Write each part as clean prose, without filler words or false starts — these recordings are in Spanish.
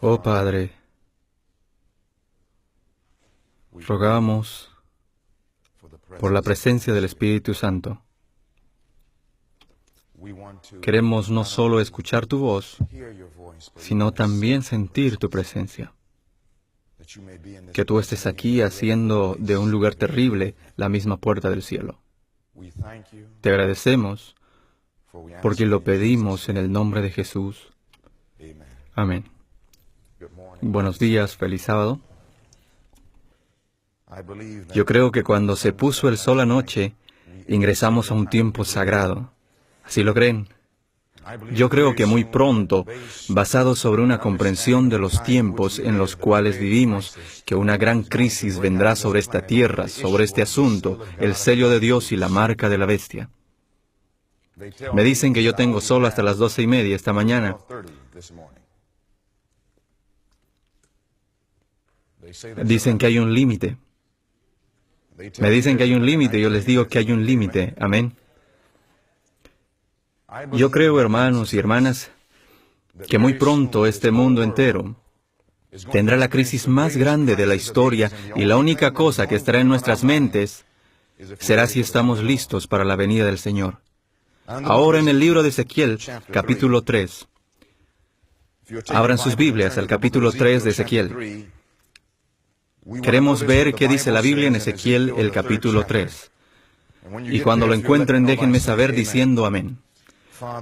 Oh Padre, rogamos por la presencia del Espíritu Santo. Queremos no solo escuchar tu voz, sino también sentir tu presencia. Que tú estés aquí haciendo de un lugar terrible la misma puerta del cielo. Te agradecemos porque lo pedimos en el nombre de Jesús. Amén. Buenos días, feliz sábado. Yo creo que cuando se puso el sol anoche, ingresamos a un tiempo sagrado. ¿Así lo creen? Yo creo que muy pronto, basado sobre una comprensión de los tiempos en los cuales vivimos, que una gran crisis vendrá sobre esta tierra, sobre este asunto, el sello de Dios y la marca de la bestia. Me dicen que yo tengo solo hasta las 12:30 esta mañana. Dicen que hay un límite. Me dicen que hay un límite, yo les digo que hay un límite. Amén. Yo creo, hermanos y hermanas, que muy pronto este mundo entero tendrá la crisis más grande de la historia y la única cosa que estará en nuestras mentes será si estamos listos para la venida del Señor. Ahora en el libro de Ezequiel, capítulo 3. Abran sus Biblias al capítulo 3 de Ezequiel. Queremos ver qué dice la Biblia en Ezequiel, el capítulo 3. Y cuando lo encuentren, déjenme saber diciendo amén.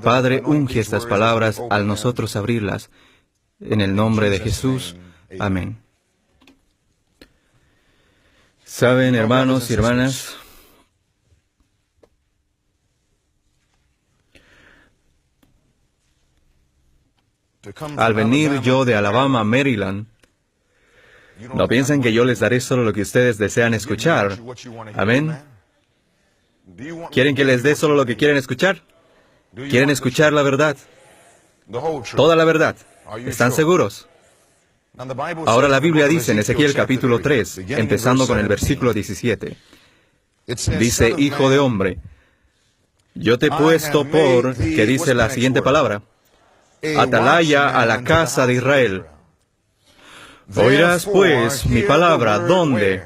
Padre, unge estas palabras al nosotros abrirlas. En el nombre de Jesús. Amén. Saben, hermanos y hermanas, al venir yo de Alabama a Maryland, no piensen que yo les daré solo lo que ustedes desean escuchar. Amén. ¿Quieren que les dé solo lo que quieren escuchar? ¿Quieren escuchar la verdad? Toda la verdad. ¿Están seguros? Ahora la Biblia dice en Ezequiel capítulo 3, empezando con el versículo 17. Dice, hijo de hombre, yo te he puesto por, que dice la siguiente palabra, atalaya a la casa de Israel. Oirás pues mi palabra, ¿dónde?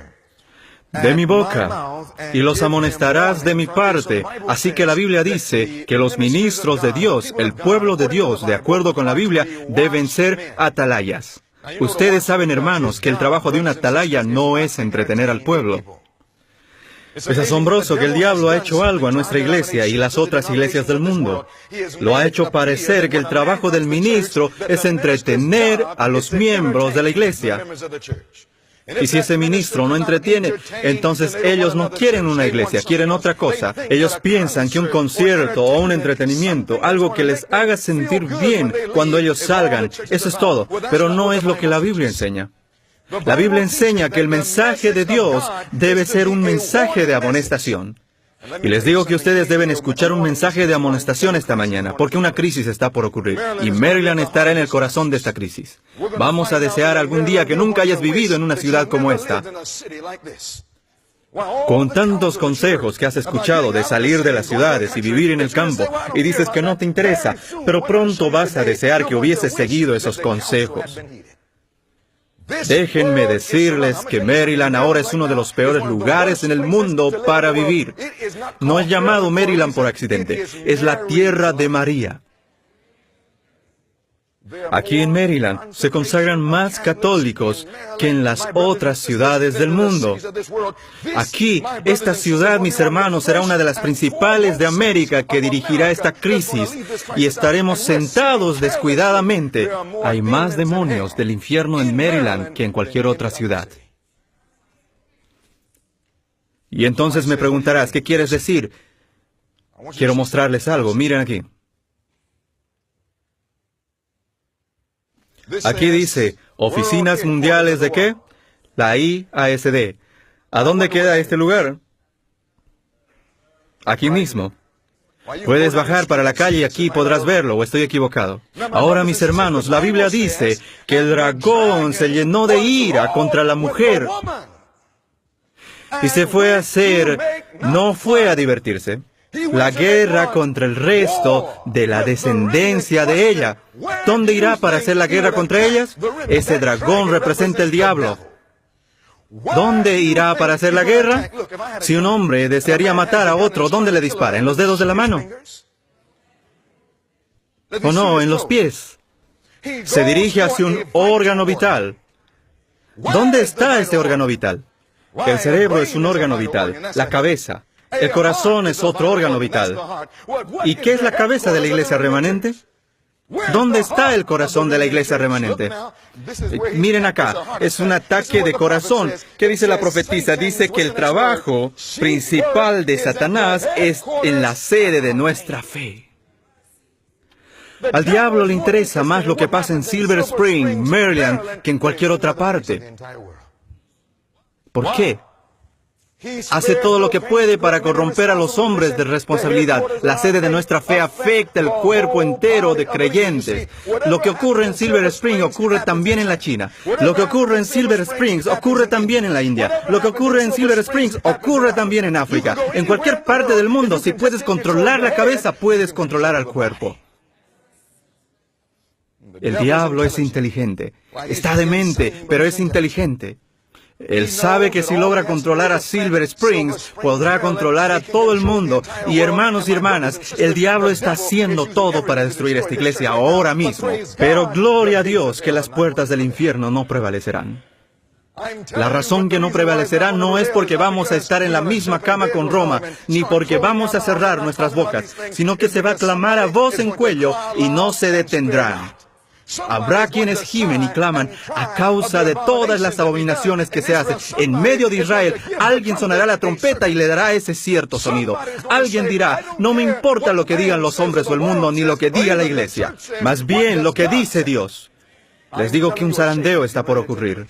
De mi boca, y los amonestarás de mi parte. Así que la Biblia dice que los ministros de Dios, el pueblo de Dios, de acuerdo con la Biblia, deben ser atalayas. Ustedes saben, hermanos, que el trabajo de un atalaya no es entretener al pueblo. Es asombroso que el diablo ha hecho algo a nuestra iglesia y las otras iglesias del mundo. Lo ha hecho parecer que el trabajo del ministro es entretener a los miembros de la iglesia. Y si ese ministro no entretiene, entonces ellos no quieren una iglesia, quieren otra cosa. Ellos piensan que un concierto o un entretenimiento, algo que les haga sentir bien cuando ellos salgan, eso es todo. Pero no es lo que la Biblia enseña. La Biblia enseña que el mensaje de Dios debe ser un mensaje de amonestación. Y les digo que ustedes deben escuchar un mensaje de amonestación esta mañana, porque una crisis está por ocurrir, y Maryland estará en el corazón de esta crisis. Vamos a desear algún día que nunca hayas vivido en una ciudad como esta. Con tantos consejos que has escuchado de salir de las ciudades y vivir en el campo, y dices que no te interesa, pero pronto vas a desear que hubieses seguido esos consejos. Déjenme decirles que Maryland ahora es uno de los peores lugares en el mundo para vivir. No es llamado Maryland por accidente, es la tierra de María. Aquí en Maryland se consagran más católicos que en las otras ciudades del mundo. Aquí, esta ciudad, mis hermanos, será una de las principales de América que dirigirá esta crisis y estaremos sentados descuidadamente. Hay más demonios del infierno en Maryland que en cualquier otra ciudad. Y entonces me preguntarás, ¿qué quieres decir? Quiero mostrarles algo, miren aquí. Aquí dice, Oficinas Mundiales de ¿qué? La IASD. ¿A dónde queda este lugar? Aquí mismo. Puedes bajar para la calle y aquí podrás verlo, ¿o estoy equivocado? Ahora, mis hermanos, la Biblia dice que el dragón se llenó de ira contra la mujer y se fue a hacer, no fue a divertirse. La guerra contra el resto de la descendencia de ella. ¿Dónde irá para hacer la guerra contra ellas? Ese dragón representa el diablo. ¿Dónde irá para hacer la guerra? Si un hombre desearía matar a otro, ¿dónde le dispara? ¿En los dedos de la mano? ¿O no, en los pies? Se dirige hacia un órgano vital. ¿Dónde está este órgano vital? El cerebro es un órgano vital, la cabeza. El corazón es otro órgano vital. ¿Y qué es la cabeza de la iglesia remanente? ¿Dónde está el corazón de la iglesia remanente? Miren acá, es un ataque de corazón. ¿Qué dice la profetisa? Dice que el trabajo principal de Satanás es en la sede de nuestra fe. Al diablo le interesa más lo que pasa en Silver Spring, Maryland, que en cualquier otra parte. ¿Por qué? Hace todo lo que puede para corromper a los hombres de responsabilidad. La sede de nuestra fe afecta el cuerpo entero de creyentes. Lo que ocurre en Silver Spring ocurre también en la China. Lo que ocurre en Silver Springs ocurre también en la India. Lo que ocurre en Silver Springs ocurre también en África. En cualquier parte del mundo, si puedes controlar la cabeza, puedes controlar al cuerpo. El diablo es inteligente. Está demente, pero es inteligente. Él sabe que si logra controlar a Silver Springs, podrá controlar a todo el mundo. Y hermanos y hermanas, el diablo está haciendo todo para destruir esta iglesia ahora mismo. Pero gloria a Dios que las puertas del infierno no prevalecerán. La razón que no prevalecerá no es porque vamos a estar en la misma cama con Roma, ni porque vamos a cerrar nuestras bocas, sino que se va a clamar a voz en cuello y no se detendrán. Habrá quienes gimen y claman a causa de todas las abominaciones que se hacen. En medio de Israel, alguien sonará la trompeta y le dará ese cierto sonido. Alguien dirá, no me importa lo que digan los hombres o el mundo, ni lo que diga la iglesia. Más bien lo que dice Dios. Les digo que un zarandeo está por ocurrir.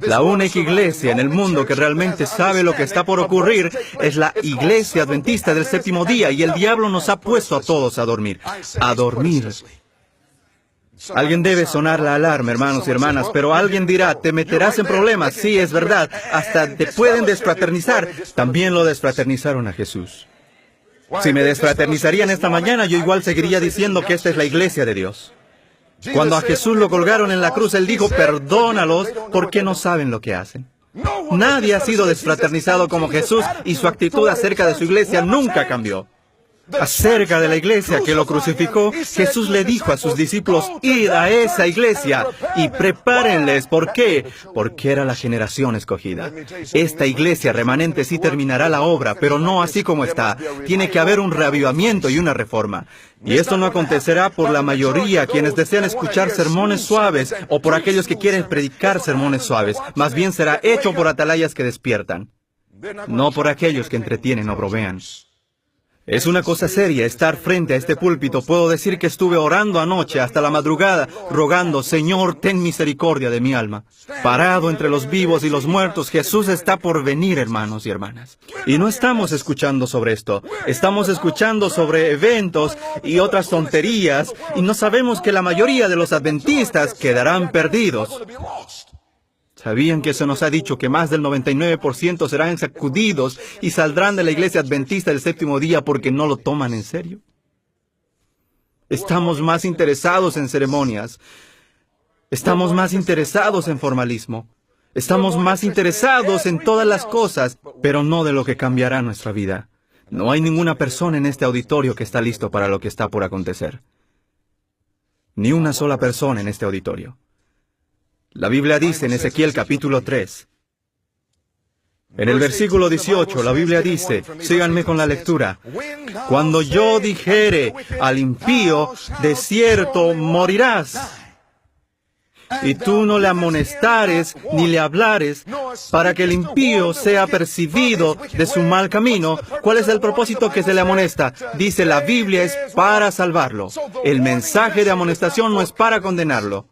La única iglesia en el mundo que realmente sabe lo que está por ocurrir es la iglesia adventista del séptimo día, y el diablo nos ha puesto a todos a dormir. A dormir. Alguien debe sonar la alarma, hermanos y hermanas, pero alguien dirá, te meterás en problemas. Sí, es verdad, hasta te pueden desfraternizar. También lo desfraternizaron a Jesús. Si me desfraternizarían esta mañana, yo igual seguiría diciendo que esta es la iglesia de Dios. Cuando a Jesús lo colgaron en la cruz, Él dijo, perdónalos porque no saben lo que hacen. Nadie ha sido desfraternizado como Jesús, y su actitud acerca de su iglesia nunca cambió. Acerca de la iglesia que lo crucificó, Jesús le dijo a sus discípulos, id a esa iglesia y prepárenles. ¿Por qué? Porque era la generación escogida. Esta iglesia remanente sí terminará la obra, pero no así como está. Tiene que haber un reavivamiento y una reforma. Y esto no acontecerá por la mayoría quienes desean escuchar sermones suaves o por aquellos que quieren predicar sermones suaves. Más bien será hecho por atalayas que despiertan, no por aquellos que entretienen o bromean. Es una cosa seria estar frente a este púlpito. Puedo decir que estuve orando anoche hasta la madrugada, rogando, Señor, ten misericordia de mi alma. Parado entre los vivos y los muertos, Jesús está por venir, hermanos y hermanas. Y no estamos escuchando sobre esto. Estamos escuchando sobre eventos y otras tonterías, y no sabemos que la mayoría de los adventistas quedarán perdidos. ¿Sabían que se nos ha dicho que más del 99% serán sacudidos y saldrán de la iglesia adventista del séptimo día porque no lo toman en serio? Estamos más interesados en ceremonias. Estamos más interesados en formalismo. Estamos más interesados en todas las cosas, pero no de lo que cambiará nuestra vida. No hay ninguna persona en este auditorio que está listo para lo que está por acontecer. Ni una sola persona en este auditorio. La Biblia dice en Ezequiel capítulo 3, en el versículo 18, la Biblia dice, síganme con la lectura, cuando yo dijere al impío, de cierto morirás, y tú no le amonestares ni le hablares, para que el impío sea percibido de su mal camino. ¿Cuál es el propósito que se le amonesta? Dice la Biblia, es para salvarlo. El mensaje de amonestación no es para condenarlo.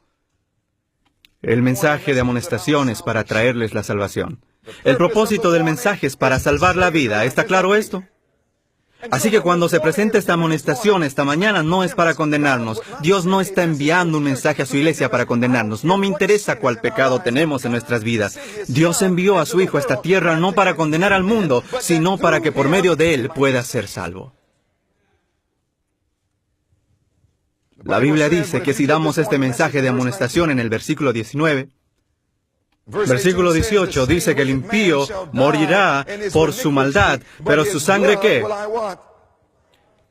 El mensaje de amonestación es para traerles la salvación. El propósito del mensaje es para salvar la vida. ¿Está claro esto? Así que cuando se presenta esta amonestación esta mañana, no es para condenarnos. Dios no está enviando un mensaje a su iglesia para condenarnos. No me interesa cuál pecado tenemos en nuestras vidas. Dios envió a su Hijo a esta tierra no para condenar al mundo, sino para que por medio de Él pueda ser salvo. La Biblia dice que si damos este mensaje de amonestación en el versículo 19, versículo 18 dice que el impío morirá por su maldad, pero su sangre, ¿qué?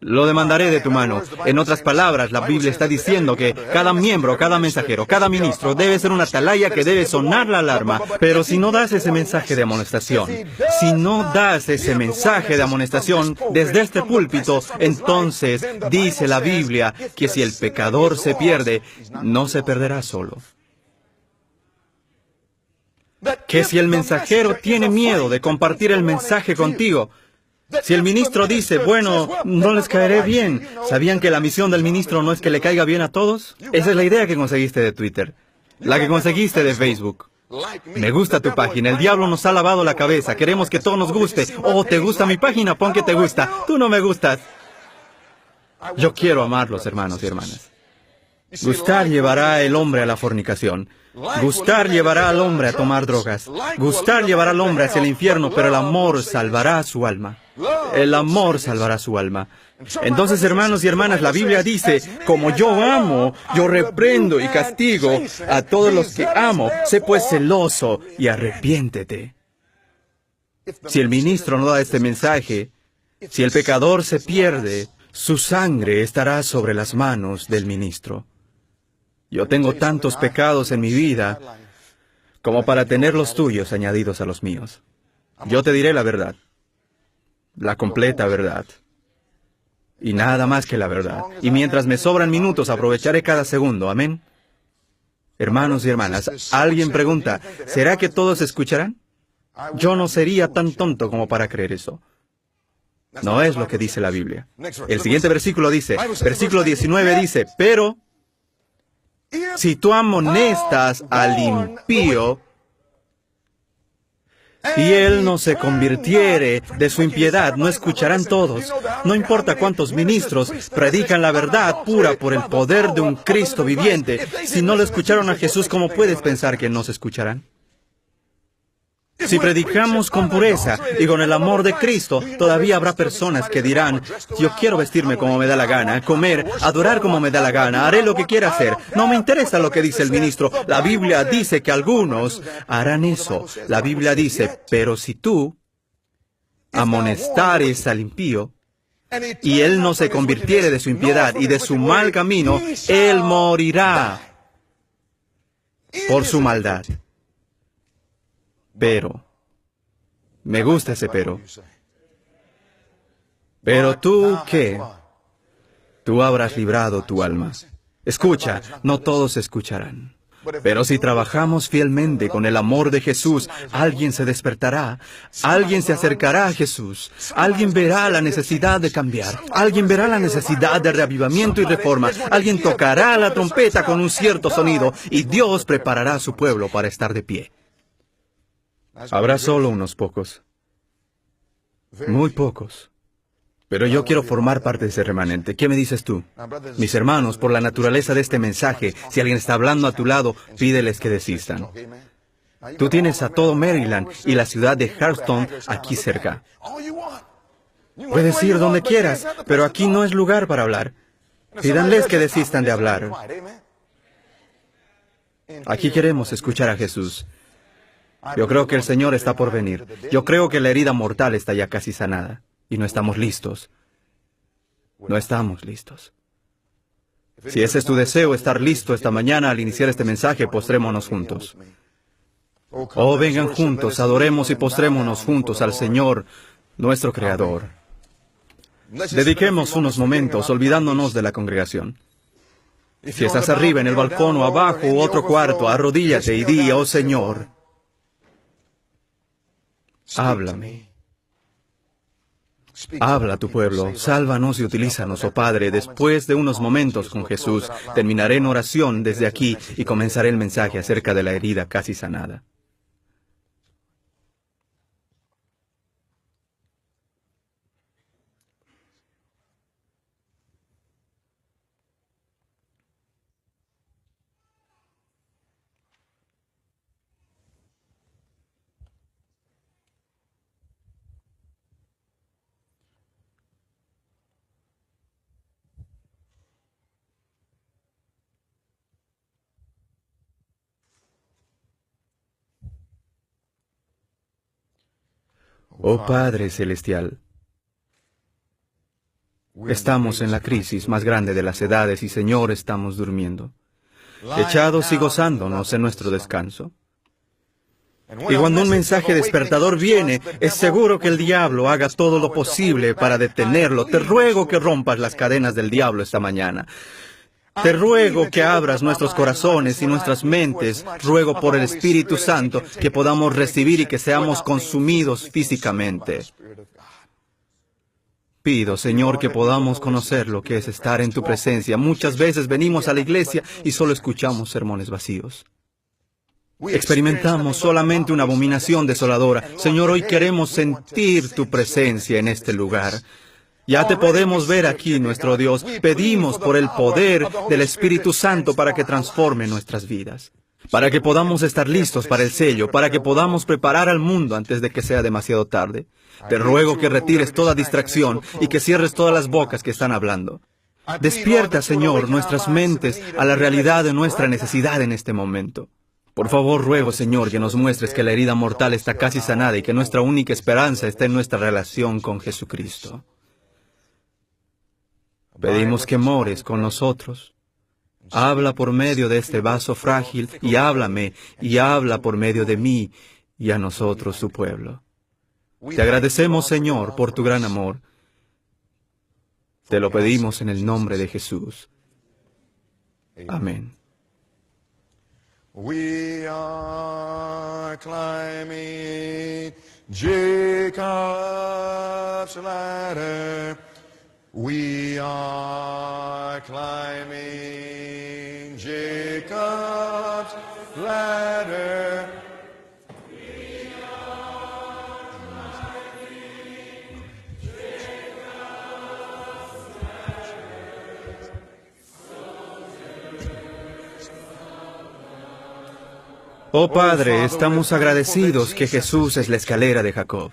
Lo demandaré de tu mano. En otras palabras, la Biblia está diciendo que cada miembro, cada mensajero, cada ministro debe ser una atalaya que debe sonar la alarma. Pero si no das ese mensaje de amonestación, si no das ese mensaje de amonestación desde este púlpito, entonces dice la Biblia que si el pecador se pierde, no se perderá solo. Que si el mensajero tiene miedo de compartir el mensaje contigo, si el ministro dice, bueno, no les caeré bien, ¿sabían que la misión del ministro no es que le caiga bien a todos? Esa es la idea que conseguiste de Twitter, la que conseguiste de Facebook. Me gusta tu página, el diablo nos ha lavado la cabeza, queremos que todo nos guste. Oh, ¿te gusta mi página? Pon que te gusta. Tú no me gustas. Yo quiero amarlos, hermanos y hermanas. Gustar llevará el hombre a la fornicación. Gustar llevará al hombre a tomar drogas. Gustar llevará al hombre hacia el infierno, pero el amor salvará su alma. El amor salvará su alma. Entonces, hermanos y hermanas, la Biblia dice, como yo amo, yo reprendo y castigo a todos los que amo. Sé pues celoso y arrepiéntete. Si el ministro no da este mensaje, si el pecador se pierde, su sangre estará sobre las manos del ministro. Yo tengo tantos pecados en mi vida como para tener los tuyos añadidos a los míos. Yo te diré la verdad, la completa verdad, y nada más que la verdad. Y mientras me sobran minutos, aprovecharé cada segundo. Amén. Hermanos y hermanas, alguien pregunta, ¿será que todos escucharán? Yo no sería tan tonto como para creer eso. No es lo que dice la Biblia. El siguiente versículo dice, versículo 19 dice, pero si tú amonestas al impío y él no se convirtiere de su impiedad, no escucharán todos. No importa cuántos ministros predican la verdad pura por el poder de un Cristo viviente. Si no le escucharon a Jesús, ¿cómo puedes pensar que no se escucharán? Si predicamos con pureza y con el amor de Cristo, todavía habrá personas que dirán, yo quiero vestirme como me da la gana, comer, adorar como me da la gana, haré lo que quiera hacer. No me interesa lo que dice el ministro. La Biblia dice que algunos harán eso. La Biblia dice, pero si tú amonestares al impío, y él no se convirtiere de su impiedad y de su mal camino, él morirá por su maldad. Pero, me gusta ese pero. Pero tú, ¿qué? Tú habrás librado tu alma. Escucha, no todos escucharán. Pero si trabajamos fielmente con el amor de Jesús, alguien se despertará, alguien se acercará a Jesús, alguien verá la necesidad de cambiar, alguien verá la necesidad de reavivamiento y reforma, alguien tocará la trompeta con un cierto sonido y Dios preparará a su pueblo para estar de pie. Habrá solo unos pocos, muy pocos. Pero yo quiero formar parte de ese remanente. ¿Qué me dices tú? Mis hermanos, por la naturaleza de este mensaje, si alguien está hablando a tu lado, pídeles que desistan. Tú tienes a todo Maryland y la ciudad de Charleston aquí cerca. Puedes ir donde quieras, pero aquí no es lugar para hablar. Pídanles que desistan de hablar. Aquí queremos escuchar a Jesús. Yo creo que el Señor está por venir. Yo creo que la herida mortal está ya casi sanada. Y no estamos listos. No estamos listos. Si ese es tu deseo, estar listo esta mañana al iniciar este mensaje, postrémonos juntos. Oh, vengan juntos, adoremos y postrémonos juntos al Señor, nuestro Creador. Dediquemos unos momentos olvidándonos de la congregación. Si estás arriba, en el balcón o abajo u otro cuarto, arrodíllate y di, oh Señor, háblame. Habla a tu pueblo, sálvanos y utilízanos, oh Padre. Después de unos momentos con Jesús, terminaré en oración desde aquí y comenzaré el mensaje acerca de la herida casi sanada. Oh Padre Celestial, estamos en la crisis más grande de las edades y, Señor, estamos durmiendo, echados y gozándonos en nuestro descanso. Y cuando un mensaje despertador viene, es seguro que el diablo haga todo lo posible para detenerlo. Te ruego que rompas las cadenas del diablo esta mañana. Te ruego que abras nuestros corazones y nuestras mentes. Ruego por el Espíritu Santo que podamos recibir y que seamos consumidos físicamente. Pido, Señor, que podamos conocer lo que es estar en tu presencia. Muchas veces venimos a la iglesia y solo escuchamos sermones vacíos. Experimentamos solamente una abominación desoladora. Señor, hoy queremos sentir tu presencia en este lugar. Ya te podemos ver aquí, nuestro Dios. Pedimos por el poder del Espíritu Santo para que transforme nuestras vidas, para que podamos estar listos para el sello, para que podamos preparar al mundo antes de que sea demasiado tarde. Te ruego que retires toda distracción y que cierres todas las bocas que están hablando. Despierta, Señor, nuestras mentes a la realidad de nuestra necesidad en este momento. Por favor, ruego, Señor, que nos muestres que la herida mortal está casi sanada y que nuestra única esperanza está en nuestra relación con Jesucristo. Pedimos que mores con nosotros. Habla por medio de este vaso frágil y háblame y habla por medio de mí y a nosotros, su pueblo. Te agradecemos, Señor, por tu gran amor. Te lo pedimos en el nombre de Jesús. Amén. We are climbing Jacob's ladder. We are climbing Jacob's ladder. We are climbing Jacob's ladder. Oh Padre, estamos agradecidos que Jesús es la escalera de Jacob.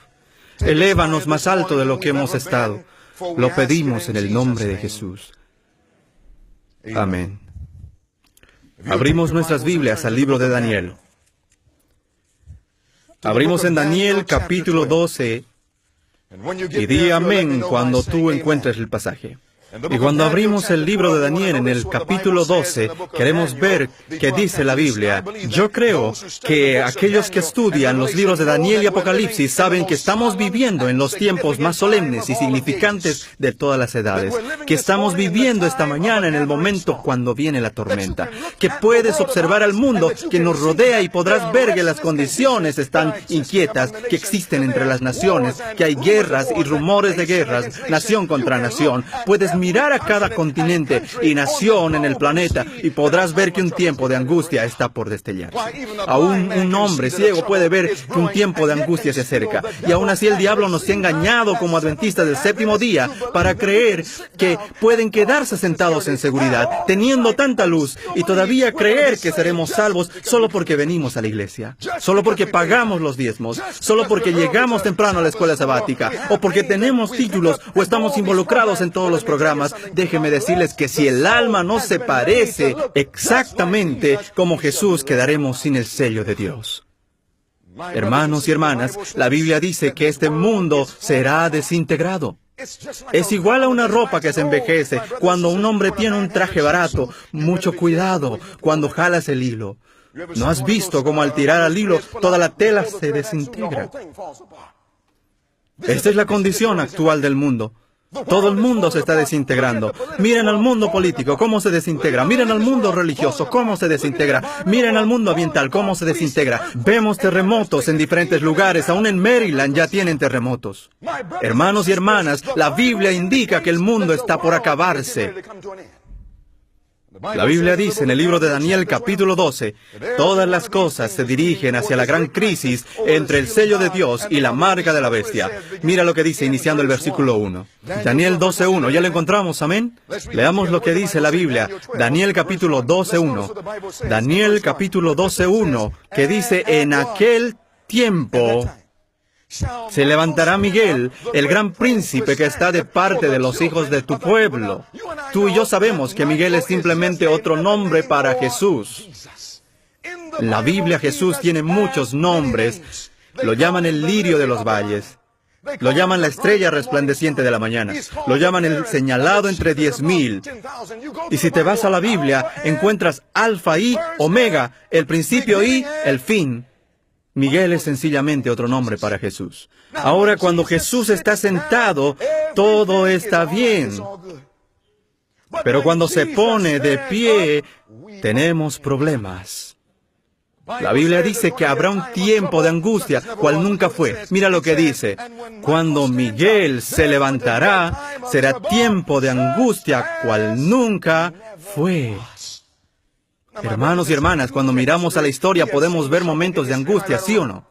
Elévanos más alto de lo que hemos estado. Lo pedimos en el nombre de Jesús. Amén. Abrimos nuestras Biblias al libro de Daniel. Abrimos en Daniel capítulo 12 y di amén cuando tú encuentres el pasaje. Y cuando abrimos el libro de Daniel en el capítulo 12, queremos ver qué dice la Biblia. Yo creo que aquellos que estudian los libros de Daniel y Apocalipsis saben que estamos viviendo en los tiempos más solemnes y significantes de todas las edades, que estamos viviendo esta mañana en el momento cuando viene la tormenta, que puedes observar al mundo que nos rodea y podrás ver que las condiciones están inquietas, que existen entre las naciones, que hay guerras y rumores de guerras, nación contra nación. Puedes mirar a cada continente y nación en el planeta y podrás ver que un tiempo de angustia está por destellarse. Aún un hombre ciego puede ver que un tiempo de angustia se acerca. Y aún así el diablo nos ha engañado como adventistas del séptimo día para creer que pueden quedarse sentados en seguridad, teniendo tanta luz, y todavía creer que seremos salvos solo porque venimos a la iglesia, solo porque pagamos los diezmos, solo porque llegamos temprano a la escuela sabática, o porque tenemos títulos o estamos involucrados en todos los programas. Déjenme decirles que si el alma no se parece exactamente como Jesús, quedaremos sin el sello de Dios. Hermanos y hermanas, la Biblia dice que este mundo será desintegrado. Es igual a una ropa que se envejece. Cuando un hombre tiene un traje barato, mucho cuidado cuando jalas el hilo. ¿No has visto cómo al tirar al hilo toda la tela se desintegra? Esta es la condición actual del mundo. Todo el mundo se está desintegrando. Miren al mundo político, cómo se desintegra. Miren al mundo religioso, cómo se desintegra. Miren al mundo ambiental, cómo se desintegra. Vemos terremotos en diferentes lugares. Aún en Maryland ya tienen terremotos. Hermanos y hermanas, la Biblia indica que el mundo está por acabarse. La Biblia dice en el libro de Daniel capítulo 12, todas las cosas se dirigen hacia la gran crisis entre el sello de Dios y la marca de la bestia. Mira lo que dice iniciando el versículo 1. Daniel 12:1, ¿ya lo encontramos? Amén. Leamos lo que dice la Biblia. Daniel capítulo 12:1. Daniel capítulo 12:1, que dice, en aquel tiempo se levantará Miguel, el gran príncipe que está de parte de los hijos de tu pueblo. Tú y yo sabemos que Miguel es simplemente otro nombre para Jesús. En la Biblia Jesús tiene muchos nombres. Lo llaman el lirio de los valles. Lo llaman la estrella resplandeciente de la mañana. Lo llaman el señalado entre 10,000. Y si te vas a la Biblia, encuentras Alfa y Omega, el principio y el fin. Miguel es sencillamente otro nombre para Jesús. Ahora, cuando Jesús está sentado, todo está bien. Pero cuando se pone de pie, tenemos problemas. La Biblia dice que habrá un tiempo de angustia, cual nunca fue. Mira lo que dice. Cuando Miguel se levantará, será tiempo de angustia, cual nunca fue. Hermanos y hermanas, cuando miramos a la historia podemos ver momentos de angustia, ¿sí o no?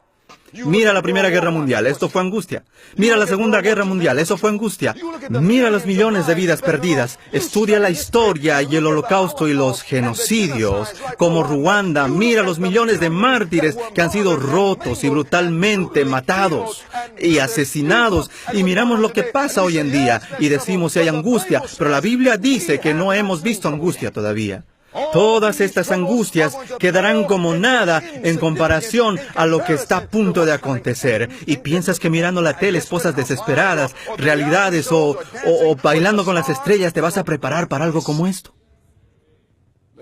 Mira la Primera Guerra Mundial, esto fue angustia. Mira la Segunda Guerra Mundial, eso fue angustia. Mira los millones de vidas perdidas. Estudia la historia y el holocausto y los genocidios, como Ruanda. Mira los millones de mártires que han sido rotos y brutalmente matados y asesinados. Y miramos lo que pasa hoy en día y decimos si hay angustia, pero la Biblia dice que no hemos visto angustia todavía. Todas estas angustias quedarán como nada en comparación a lo que está a punto de acontecer. Y piensas que mirando la tele, esposas desesperadas, realidades o bailando con las estrellas, te vas a preparar para algo como esto.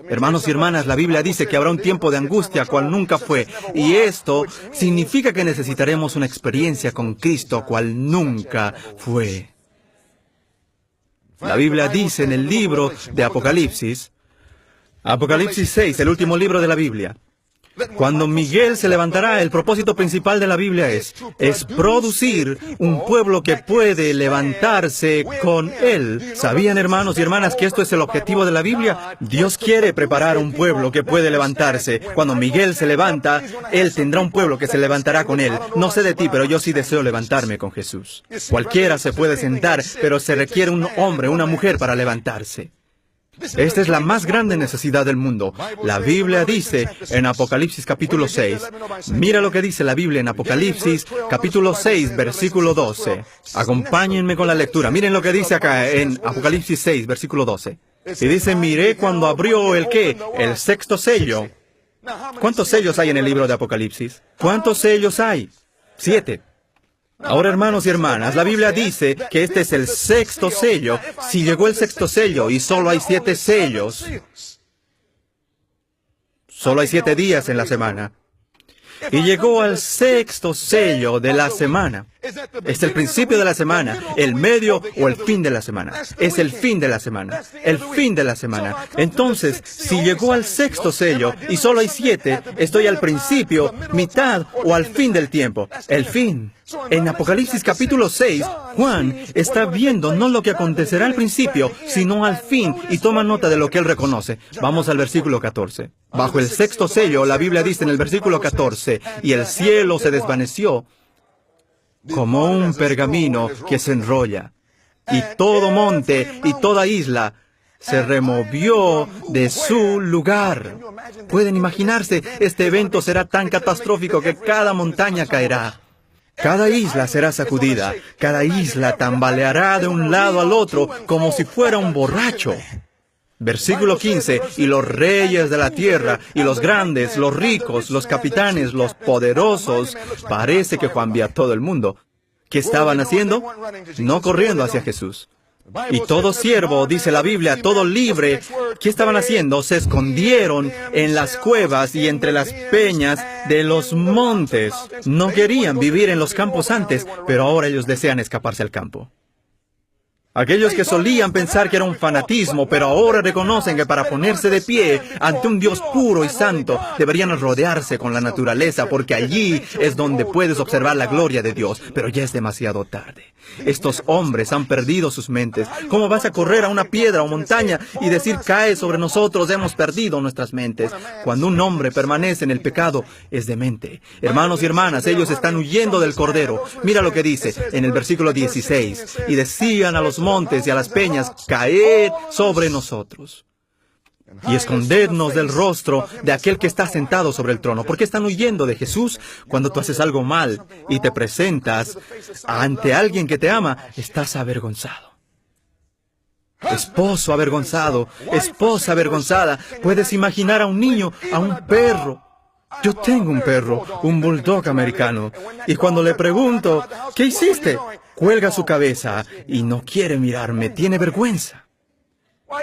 Hermanos y hermanas, la Biblia dice que habrá un tiempo de angustia cual nunca fue. Y esto significa que necesitaremos una experiencia con Cristo cual nunca fue. La Biblia dice en el libro de Apocalipsis, Apocalipsis 6, el último libro de la Biblia. Cuando Miguel se levantará, el propósito principal de la Biblia es producir un pueblo que puede levantarse con él. ¿Sabían, hermanos y hermanas, que esto es el objetivo de la Biblia? Dios quiere preparar un pueblo que puede levantarse. Cuando Miguel se levanta, él tendrá un pueblo que se levantará con él. No sé de ti, pero yo sí deseo levantarme con Jesús. Cualquiera se puede sentar, pero se requiere un hombre, una mujer para levantarse. Esta es la más grande necesidad del mundo. La Biblia dice en Apocalipsis capítulo 6, mira lo que dice la Biblia en Apocalipsis capítulo 6, versículo 12. Acompáñenme con la lectura. Miren lo que dice acá en Apocalipsis 6, versículo 12. Y dice, miré cuando abrió el ¿qué? El sexto sello. ¿Cuántos sellos hay en el libro de Apocalipsis? ¿Cuántos sellos hay? 7. Ahora, hermanos y hermanas, la Biblia dice que este es el sexto sello. Si llegó el sexto sello y solo hay 7 sellos, solo hay 7 días en la semana. Y llegó al sexto sello de la semana. Es el principio de la semana, el medio o el fin de la semana. Es el fin de la semana, el fin de la semana. Entonces, si llegó al sexto sello y solo hay 7, estoy al principio, mitad o al fin del tiempo. El fin. En Apocalipsis capítulo 6, Juan está viendo no lo que acontecerá al principio, sino al fin, y toma nota de lo que él reconoce. Vamos al versículo 14. Bajo el sexto sello, la Biblia dice en el versículo 14, y el cielo se desvaneció como un pergamino que se enrolla, y todo monte y toda isla se removió de su lugar. Pueden imaginarse, este evento será tan catastrófico que cada montaña caerá. Cada isla será sacudida, cada isla tambaleará de un lado al otro como si fuera un borracho. Versículo 15, y los reyes de la tierra, y los grandes, los ricos, los capitanes, los poderosos, parece que Juan vio a todo el mundo. ¿Qué estaban haciendo? No corriendo hacia Jesús. Y todo siervo, dice la Biblia, todo libre, ¿qué estaban haciendo? Se escondieron en las cuevas y entre las peñas de los montes. No querían vivir en los campos antes, pero ahora ellos desean escaparse al campo. Aquellos que solían pensar que era un fanatismo, pero ahora reconocen que para ponerse de pie ante un Dios puro y santo, deberían rodearse con la naturaleza, porque allí es donde puedes observar la gloria de Dios, pero ya es demasiado tarde. Estos hombres han perdido sus mentes. ¿Cómo vas a correr a una piedra o montaña y decir, cae sobre nosotros, hemos perdido nuestras mentes? Cuando un hombre permanece en el pecado, es demente. Hermanos y hermanas, ellos están huyendo del Cordero. Mira lo que dice en el versículo 16. Y decían a los montes y a las peñas, caed sobre nosotros y escondednos del rostro de aquel que está sentado sobre el trono. ¿Por qué están huyendo de Jesús? Cuando tú haces algo mal y te presentas ante alguien que te ama, estás avergonzado. Esposo avergonzado, esposa avergonzada. Puedes imaginar a un niño, a un perro, Yo tengo un perro, un bulldog americano, y cuando le pregunto, ¿qué hiciste?, cuelga su cabeza y no quiere mirarme, tiene vergüenza.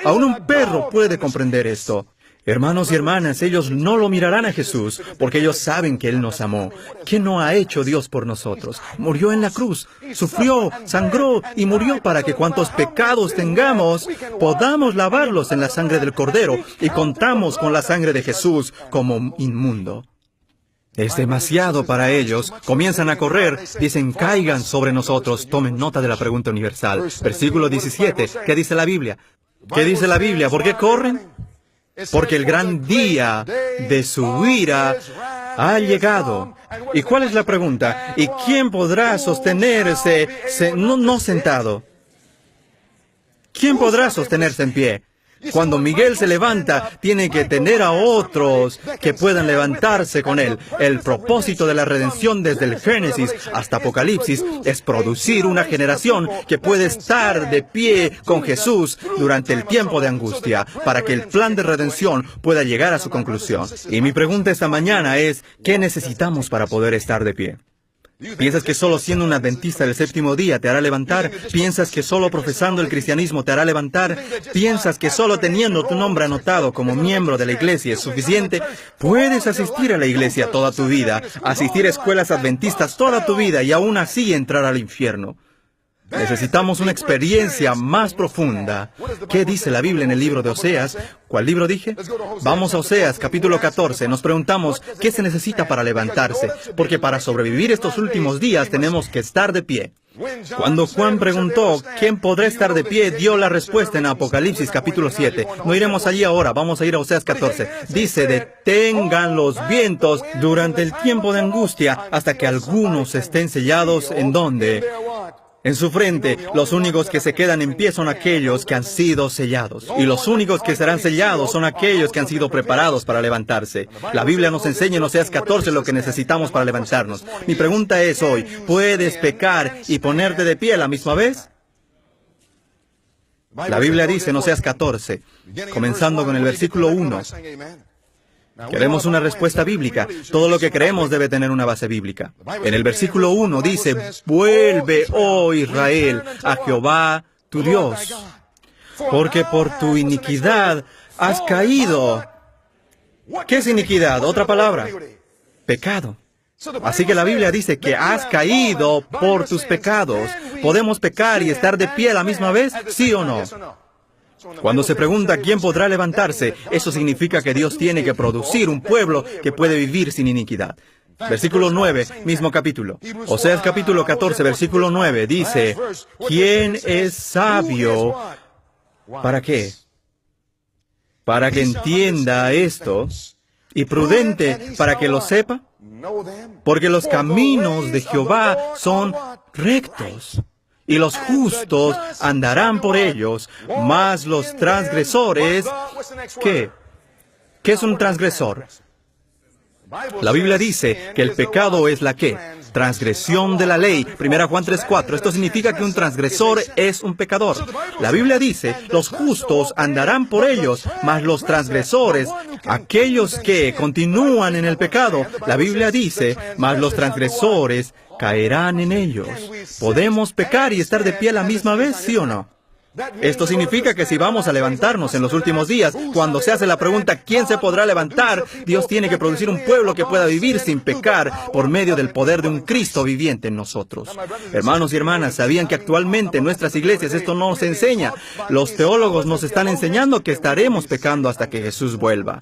Aún un perro puede comprender esto. Hermanos y hermanas, ellos no lo mirarán a Jesús, porque ellos saben que Él nos amó. ¿Qué no ha hecho Dios por nosotros? Murió en la cruz, sufrió, sangró y murió para que cuantos pecados tengamos, podamos lavarlos en la sangre del Cordero y contamos con la sangre de Jesús como inmundo. Es demasiado para ellos. Comienzan a correr, dicen, caigan sobre nosotros. Tomen nota de la pregunta universal. Versículo 17, ¿qué dice la Biblia? ¿Qué dice la Biblia? ¿Por qué corren? Porque el gran día de su ira ha llegado. ¿Y cuál es la pregunta? ¿Y quién podrá sostenerse no sentado? ¿Quién podrá sostenerse en pie? Cuando Miguel se levanta, tiene que tener a otros que puedan levantarse con él. El propósito de la redención desde el Génesis hasta Apocalipsis es producir una generación que puede estar de pie con Jesús durante el tiempo de angustia, para que el plan de redención pueda llegar a su conclusión. Y mi pregunta esta mañana es, ¿qué necesitamos para poder estar de pie? ¿Piensas que solo siendo un adventista del séptimo día te hará levantar? ¿Piensas que solo profesando el cristianismo te hará levantar? ¿Piensas que solo teniendo tu nombre anotado como miembro de la iglesia es suficiente? Puedes asistir a la iglesia toda tu vida, asistir a escuelas adventistas toda tu vida y aún así entrar al infierno. Necesitamos una experiencia más profunda. ¿Qué dice la Biblia en el libro de Oseas? ¿Cuál libro dije? Vamos a Oseas, capítulo 14. Nos preguntamos, ¿qué se necesita para levantarse? Porque para sobrevivir estos últimos días tenemos que estar de pie. Cuando Juan preguntó, ¿quién podrá estar de pie?, dio la respuesta en Apocalipsis, capítulo 7. No iremos allí ahora, vamos a ir a Oseas 14. Dice, detengan los vientos durante el tiempo de angustia hasta que algunos estén sellados. ¿En dónde? En su frente. Los únicos que se quedan en pie son aquellos que han sido sellados. Y los únicos que serán sellados son aquellos que han sido preparados para levantarse. La Biblia nos enseña en Oseas 14 lo que necesitamos para levantarnos. Mi pregunta es hoy, ¿puedes pecar y ponerte de pie a la misma vez? La Biblia dice en Oseas 14, comenzando con el versículo 1. Queremos una respuesta bíblica. Todo lo que creemos debe tener una base bíblica. En el versículo 1 dice, vuelve, oh Israel, a Jehová tu Dios, porque por tu iniquidad has caído. ¿Qué es iniquidad? Otra palabra. Pecado. Así que la Biblia dice que has caído por tus pecados. ¿Podemos pecar y estar de pie a la misma vez? ¿Sí o no? Cuando se pregunta quién podrá levantarse, eso significa que Dios tiene que producir un pueblo que puede vivir sin iniquidad. Versículo 9, mismo capítulo. Oseas capítulo 14, versículo 9, dice, ¿quién es sabio? ¿Para qué? Para que entienda esto, y prudente para que lo sepa, porque los caminos de Jehová son rectos, y los justos andarán por ellos, mas los transgresores, ¿qué? ¿Qué es un transgresor? La Biblia dice que el pecado es la ¿qué? Transgresión de la ley. 1 Juan 3:4. Esto significa que un transgresor es un pecador. La Biblia dice, los justos andarán por ellos, mas los transgresores, aquellos que continúan en el pecado, la Biblia dice, mas los transgresores caerán en ellos. ¿Podemos pecar y estar de pie a la misma vez, sí o no? Esto significa que si vamos a levantarnos en los últimos días, cuando se hace la pregunta ¿quién se podrá levantar?, Dios tiene que producir un pueblo que pueda vivir sin pecar por medio del poder de un Cristo viviente en nosotros. Hermanos y hermanas, ¿sabían que actualmente en nuestras iglesias esto no se enseña? Los teólogos nos están enseñando que estaremos pecando hasta que Jesús vuelva.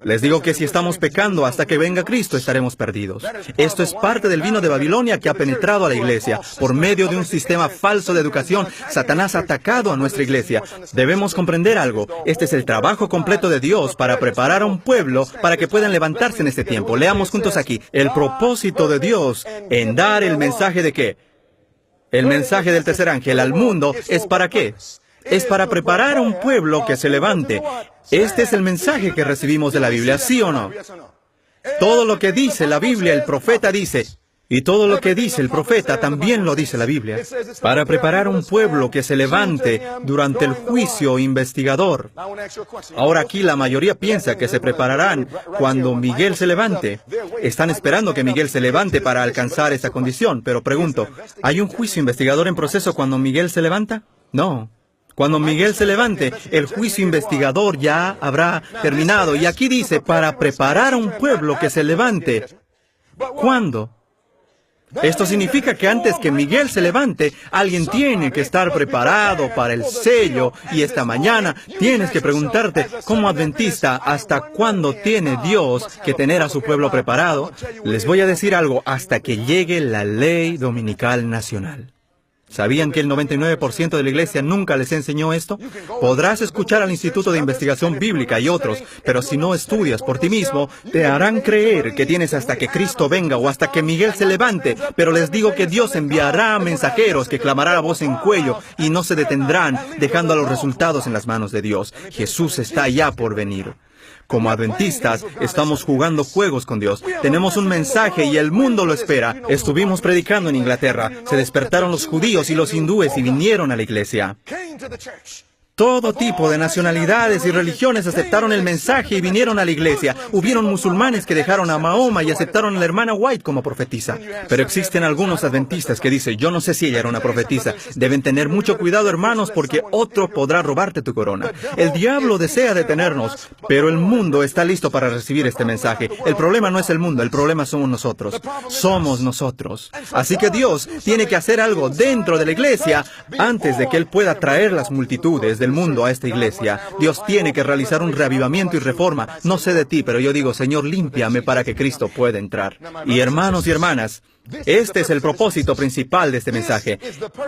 Les digo que si estamos pecando hasta que venga Cristo, estaremos perdidos. Esto es parte del vino de Babilonia que ha penetrado a la iglesia. Por medio de un sistema falso de educación, Satanás ha atacado a nuestra iglesia. Debemos comprender algo. Este es el trabajo completo de Dios para preparar a un pueblo para que puedan levantarse en este tiempo. Leamos juntos aquí. El propósito de Dios en dar el mensaje de ¿qué? El mensaje del tercer ángel al mundo es ¿para qué? Es para preparar a un pueblo que se levante. Este es el mensaje que recibimos de la Biblia, ¿sí o no? Todo lo que dice la Biblia, el profeta dice, Y todo lo que dice el profeta también lo dice la Biblia, para preparar un pueblo que se levante durante el juicio investigador. Ahora aquí la mayoría piensa que se prepararán cuando Miguel se levante. Están esperando que Miguel se levante para alcanzar esa condición, pero pregunto, ¿hay un juicio investigador en proceso cuando Miguel se levanta? No. Cuando Miguel se levante, el juicio investigador ya habrá terminado. Y aquí dice, para preparar a un pueblo que se levante. ¿Cuándo? Esto significa que antes que Miguel se levante, alguien tiene que estar preparado para el sello. Y esta mañana tienes que preguntarte, como adventista, ¿hasta cuándo tiene Dios que tener a su pueblo preparado? Les voy a decir algo, hasta que llegue la ley dominical nacional. ¿Sabían que el 99% de la iglesia nunca les enseñó esto? Podrás escuchar al Instituto de Investigación Bíblica y otros, pero si no estudias por ti mismo, te harán creer que tienes hasta que Cristo venga o hasta que Miguel se levante. Pero les digo que Dios enviará mensajeros que clamarán a voz en cuello y no se detendrán, dejando a los resultados en las manos de Dios. Jesús está ya por venir. Como adventistas, estamos jugando juegos con Dios. Tenemos un mensaje y el mundo lo espera. Estuvimos predicando en Inglaterra. Se despertaron los judíos y los hindúes y vinieron a la iglesia. Todo tipo de nacionalidades y religiones aceptaron el mensaje y vinieron a la iglesia. Hubieron musulmanes que dejaron a Mahoma y aceptaron a la hermana White como profetisa. Pero existen algunos adventistas que dicen, yo no sé si ella era una profetisa. Deben tener mucho cuidado, hermanos, porque otro podrá robarte tu corona. El diablo desea detenernos, pero el mundo está listo para recibir este mensaje. El problema no es el mundo, el problema somos nosotros. Somos nosotros. Así que Dios tiene que hacer algo dentro de la iglesia antes de que Él pueda traer las multitudes del mundo a esta iglesia. Dios tiene que realizar un reavivamiento y reforma. No sé de ti, pero yo digo, Señor, límpiame para que Cristo pueda entrar. Y hermanos y hermanas, este es el propósito principal de este mensaje.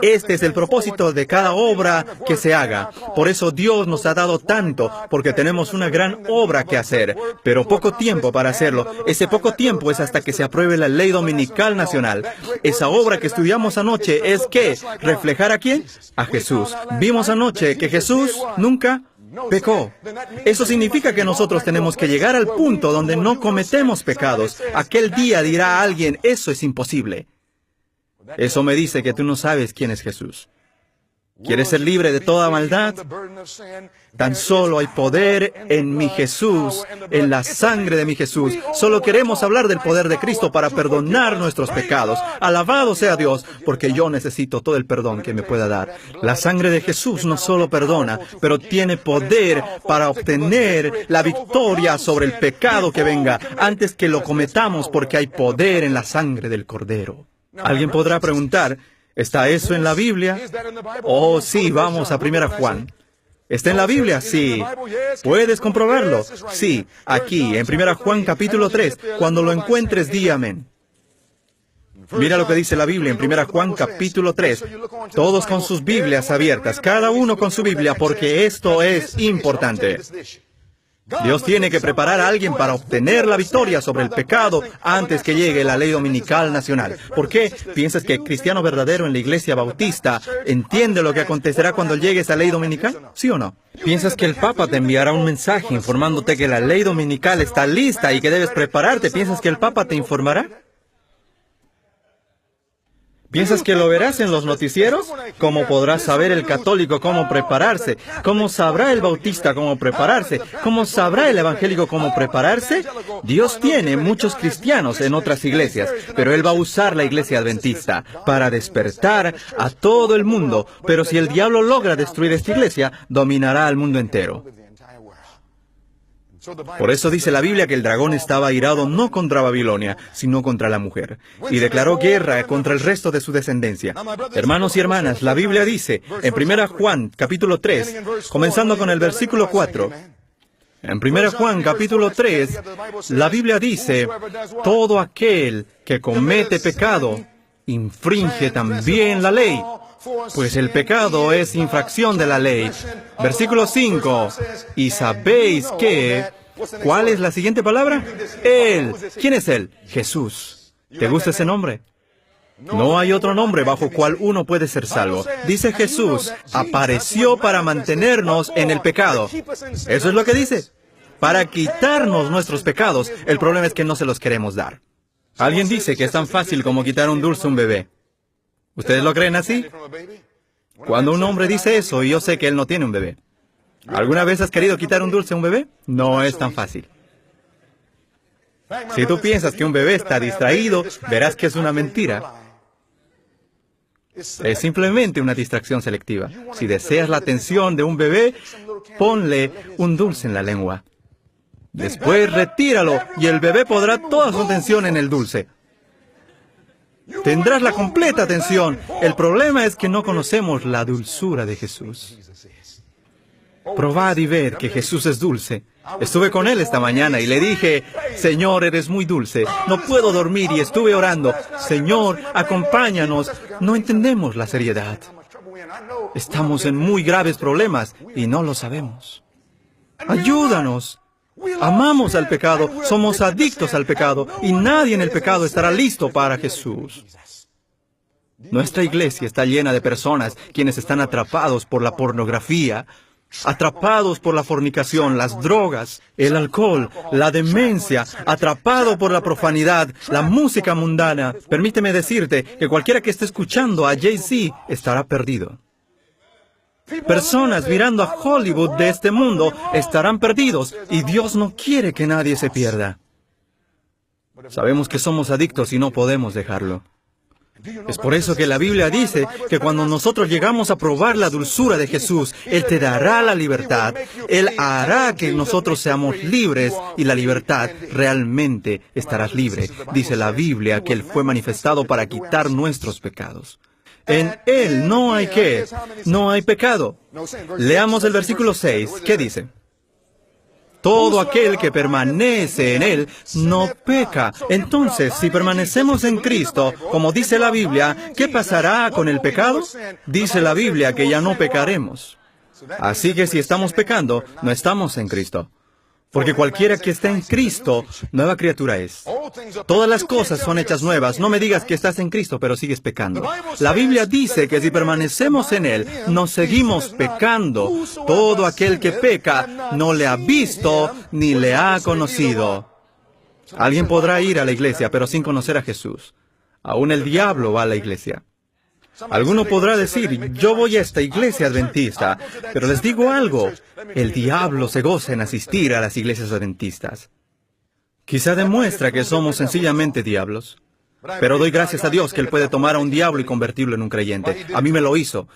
Este es el propósito de cada obra que se haga. Por eso Dios nos ha dado tanto, porque tenemos una gran obra que hacer, pero poco tiempo para hacerlo. Ese poco tiempo es hasta que se apruebe la ley dominical nacional. Esa obra que estudiamos anoche es ¿qué? ¿Reflejar a quién? A Jesús. Vimos anoche que Jesús nunca pecó. Eso significa que nosotros tenemos que llegar al punto donde no cometemos pecados. Aquel día dirá alguien, eso es imposible. Eso me dice que tú no sabes quién es Jesús. ¿Quieres ser libre de toda maldad? Tan solo hay poder en mi Jesús, en la sangre de mi Jesús. Solo queremos hablar del poder de Cristo para perdonar nuestros pecados. Alabado sea Dios, porque yo necesito todo el perdón que me pueda dar. La sangre de Jesús no solo perdona, pero tiene poder para obtener la victoria sobre el pecado que venga antes que lo cometamos, porque hay poder en la sangre del Cordero. Alguien podrá preguntar, ¿está eso en la Biblia? Oh, sí, vamos a 1 Juan. ¿Está en la Biblia? Sí. ¿Puedes comprobarlo? Sí, aquí, en 1 Juan capítulo 3. Cuando lo encuentres, di amén. Mira lo que dice la Biblia en 1 Juan capítulo 3. Todos con sus Biblias abiertas, cada uno con su Biblia, porque esto es importante. Dios tiene que preparar a alguien para obtener la victoria sobre el pecado antes que llegue la ley dominical nacional. ¿Por qué? ¿Piensas que el cristiano verdadero en la iglesia bautista entiende lo que acontecerá cuando llegue esa ley dominical? ¿Sí o no? ¿Piensas que el Papa te enviará un mensaje informándote que la ley dominical está lista y que debes prepararte? ¿Piensas que el Papa te informará? ¿Piensas que lo verás en los noticieros? ¿Cómo podrá saber el católico cómo prepararse? ¿Cómo sabrá el bautista cómo prepararse? ¿Cómo sabrá el evangélico cómo prepararse? Dios tiene muchos cristianos en otras iglesias, pero Él va a usar la iglesia adventista para despertar a todo el mundo. Pero si el diablo logra destruir esta iglesia, dominará al mundo entero. Por eso dice la Biblia que el dragón estaba airado no contra Babilonia, sino contra la mujer, y declaró guerra contra el resto de su descendencia. Hermanos y hermanas, la Biblia dice, en 1 Juan, capítulo 3, comenzando con el versículo 4, en 1 Juan, capítulo 3, la Biblia dice, todo aquel que comete pecado, infringe también la ley, pues el pecado es infracción de la ley. Versículo 5. Y sabéis que... ¿Cuál es la siguiente palabra? Él. ¿Quién es Él? Jesús. ¿Te gusta ese nombre? No hay otro nombre bajo cual uno puede ser salvo. Dice Jesús, apareció para mantenernos en el pecado. Eso es lo que dice. Para quitarnos nuestros pecados. El problema es que no se los queremos dar. Alguien dice que es tan fácil como quitar un dulce a un bebé. ¿Ustedes lo creen así? Cuando un hombre dice eso, y yo sé que él no tiene un bebé. ¿Alguna vez has querido quitar un dulce a un bebé? No es tan fácil. Si tú piensas que un bebé está distraído, verás que es una mentira. Es simplemente una distracción selectiva. Si deseas la atención de un bebé, ponle un dulce en la lengua. Después retíralo y el bebé podrá toda su atención en el dulce. Tendrás la completa atención. El problema es que no conocemos la dulzura de Jesús. Probad y ved que Jesús es dulce. Estuve con él esta mañana y le dije, Señor, eres muy dulce. No puedo dormir y estuve orando. Señor, acompáñanos. No entendemos la seriedad. Estamos en muy graves problemas y no lo sabemos. Ayúdanos. Amamos al pecado, somos adictos al pecado y nadie en el pecado estará listo para Jesús. Nuestra iglesia está llena de personas quienes están atrapados por la pornografía, atrapados por la fornicación, las drogas, el alcohol, la demencia, atrapado por la profanidad, la música mundana. Permíteme decirte que cualquiera que esté escuchando a Jay-Z estará perdido. Personas mirando a Hollywood de este mundo estarán perdidos y Dios no quiere que nadie se pierda. Sabemos que somos adictos y no podemos dejarlo. Es por eso que la Biblia dice que cuando nosotros llegamos a probar la dulzura de Jesús, Él te dará la libertad. Él hará que nosotros seamos libres y la libertad realmente estarás libre. Dice la Biblia que Él fue manifestado para quitar nuestros pecados. En Él no hay qué, no hay pecado. Leamos el versículo 6. ¿Qué dice? Todo aquel que permanece en Él no peca. Entonces, si permanecemos en Cristo, como dice la Biblia, ¿qué pasará con el pecado? Dice la Biblia que ya no pecaremos. Así que si estamos pecando, no estamos en Cristo. Porque cualquiera que está en Cristo, nueva criatura es. Todas las cosas son hechas nuevas. No me digas que estás en Cristo, pero sigues pecando. La Biblia dice que si permanecemos en Él, no seguimos pecando. Todo aquel que peca no le ha visto ni le ha conocido. Alguien podrá ir a la iglesia, pero sin conocer a Jesús. Aún el diablo va a la iglesia. Alguno podrá decir, yo voy a esta iglesia adventista, pero les digo algo, el diablo se goza en asistir a las iglesias adventistas. Quizá demuestra que somos sencillamente diablos, pero doy gracias a Dios que Él puede tomar a un diablo y convertirlo en un creyente. A mí me lo hizo,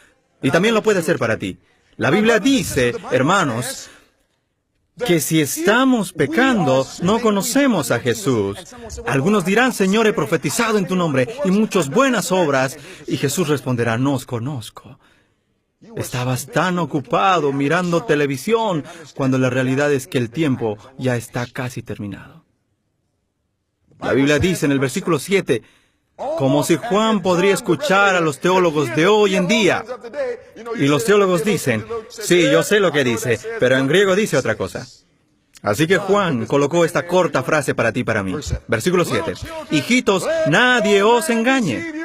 y también lo puede hacer para ti. La Biblia dice, hermanos, que si estamos pecando, no conocemos a Jesús. Algunos dirán, Señor, he profetizado en tu nombre y muchas buenas obras. Y Jesús responderá, no os conozco. Estabas tan ocupado mirando televisión cuando la realidad es que el tiempo ya está casi terminado. La Biblia dice en el versículo 7, como si Juan podría escuchar a los teólogos de hoy en día. Y los teólogos dicen, sí, yo sé lo que dice, pero en griego dice otra cosa. Así que Juan colocó esta corta frase para ti y para mí. Versículo 7. Hijitos, nadie os engañe.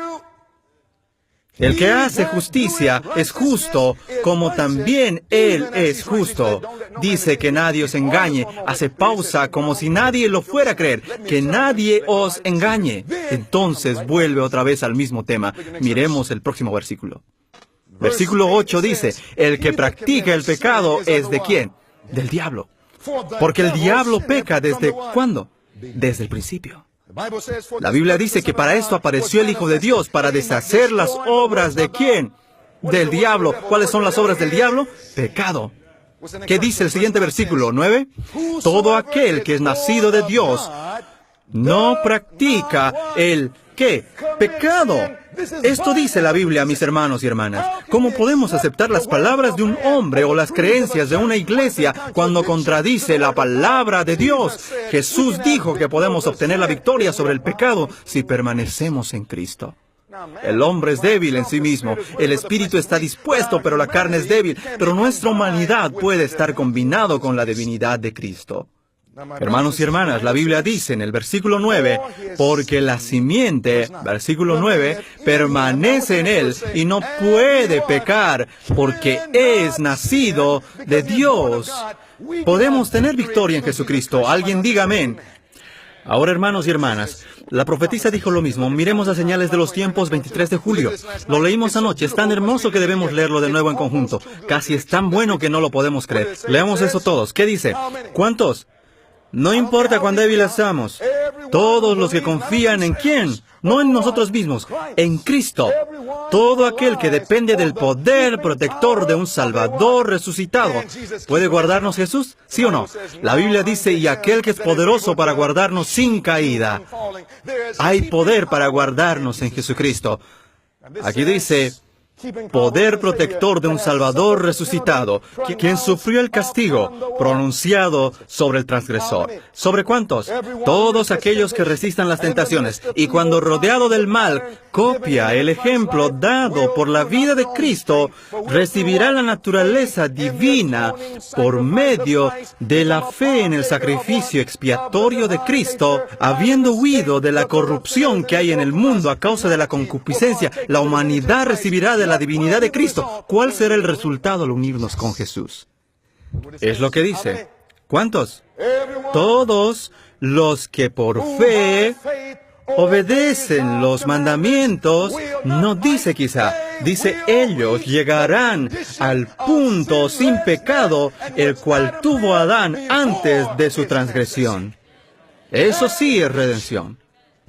El que hace justicia es justo, como también Él es justo. Dice que nadie os engañe. Hace pausa como si nadie lo fuera a creer. Que nadie os engañe. Entonces vuelve otra vez al mismo tema. Miremos el próximo versículo. Versículo 8 dice, el que practica el pecado es ¿de quién? Del diablo. Porque el diablo peca ¿desde cuándo? Desde el principio. La Biblia dice que para esto apareció el Hijo de Dios, para deshacer las obras ¿de quién? Del diablo. ¿Cuáles son las obras del diablo? Pecado. ¿Qué dice el siguiente versículo 9? Todo aquel que es nacido de Dios no practica el ¿qué? Pecado. Esto dice la Biblia, mis hermanos y hermanas. ¿Cómo podemos aceptar las palabras de un hombre o las creencias de una iglesia cuando contradice la palabra de Dios? Jesús dijo que podemos obtener la victoria sobre el pecado si permanecemos en Cristo. El hombre es débil en sí mismo, el espíritu está dispuesto, pero la carne es débil. Pero nuestra humanidad puede estar combinado con la divinidad de Cristo. Hermanos y hermanas, la Biblia dice en el versículo 9, porque la simiente, versículo 9, permanece en él y no puede pecar porque es nacido de Dios. Podemos tener victoria en Jesucristo. Alguien diga amén. Ahora, hermanos y hermanas, la profetisa dijo lo mismo. Miremos las señales de los tiempos, 23 de julio. Lo leímos anoche. Es tan hermoso que debemos leerlo de nuevo en conjunto. Casi es tan bueno que no lo podemos creer. Leamos eso todos. ¿Qué dice? ¿Cuántos? No importa cuán débiles seamos. Todos los que confían en ¿quién? No en nosotros mismos, en Cristo. Todo aquel que depende del poder protector de un Salvador resucitado. ¿Puede guardarnos Jesús? ¿Sí o no? La Biblia dice, y aquel que es poderoso para guardarnos sin caída. Hay poder para guardarnos en Jesucristo. Aquí dice, poder protector de un Salvador resucitado, quien sufrió el castigo pronunciado sobre el transgresor. ¿Sobre cuántos? Todos aquellos que resistan las tentaciones, y cuando rodeado del mal, copia el ejemplo dado por la vida de Cristo, recibirá la naturaleza divina por medio de la fe en el sacrificio expiatorio de Cristo, habiendo huido de la corrupción que hay en el mundo a causa de la concupiscencia. La humanidad recibirá de la divinidad de Cristo. ¿Cuál será el resultado al unirnos con Jesús? Es lo que dice. ¿Cuántos? Todos los que por fe obedecen los mandamientos. No dice quizá, dice ellos llegarán al punto sin pecado, el cual tuvo Adán antes de su transgresión. Eso sí es redención.